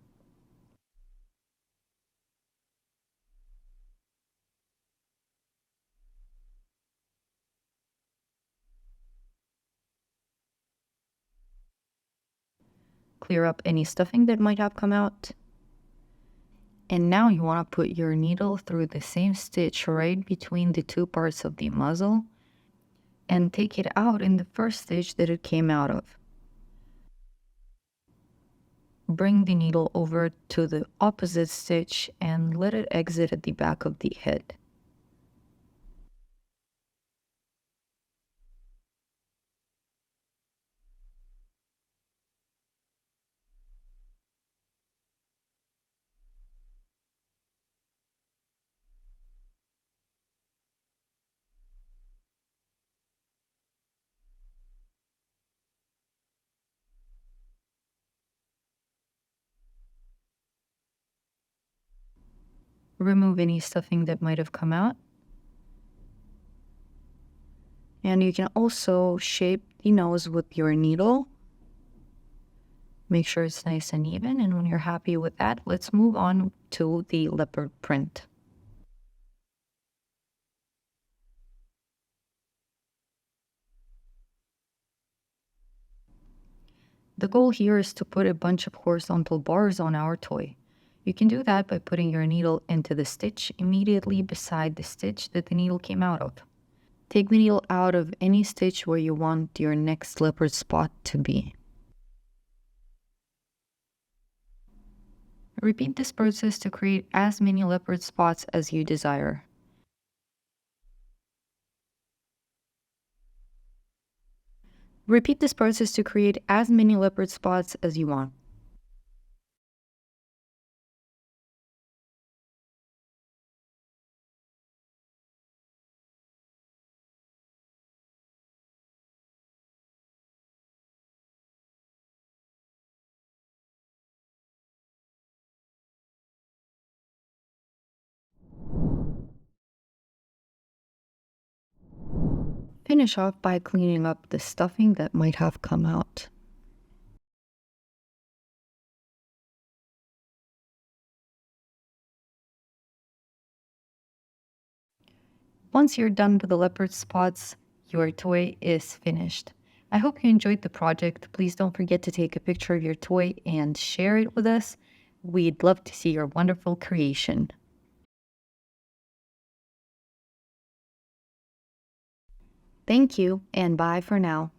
Clear up any stuffing that might have come out. And now you want to put your needle through the same stitch right between the two parts of the muzzle and take it out in the first stitch that it came out of. Bring the needle over to the opposite stitch and let it exit at the back of the head. Remove any stuffing that might have come out. And you can also shape the nose with your needle. Make sure it's nice and even, and when you're happy with that, let's move on to the leopard print. The goal here is to put a bunch of horizontal bars on our toy. You can do that by putting your needle into the stitch immediately beside the stitch that the needle came out of. Take the needle out of any stitch where you want your next leopard spot to be. Repeat this process to create as many leopard spots as you desire. Repeat this process to create as many leopard spots as you want. Finish off by cleaning up the stuffing that might have come out. Once you're done with the leopard spots, your toy is finished. I hope you enjoyed the project. Please don't forget to take a picture of your toy and share it with us. We'd love to see your wonderful creation. Thank you, and bye for now.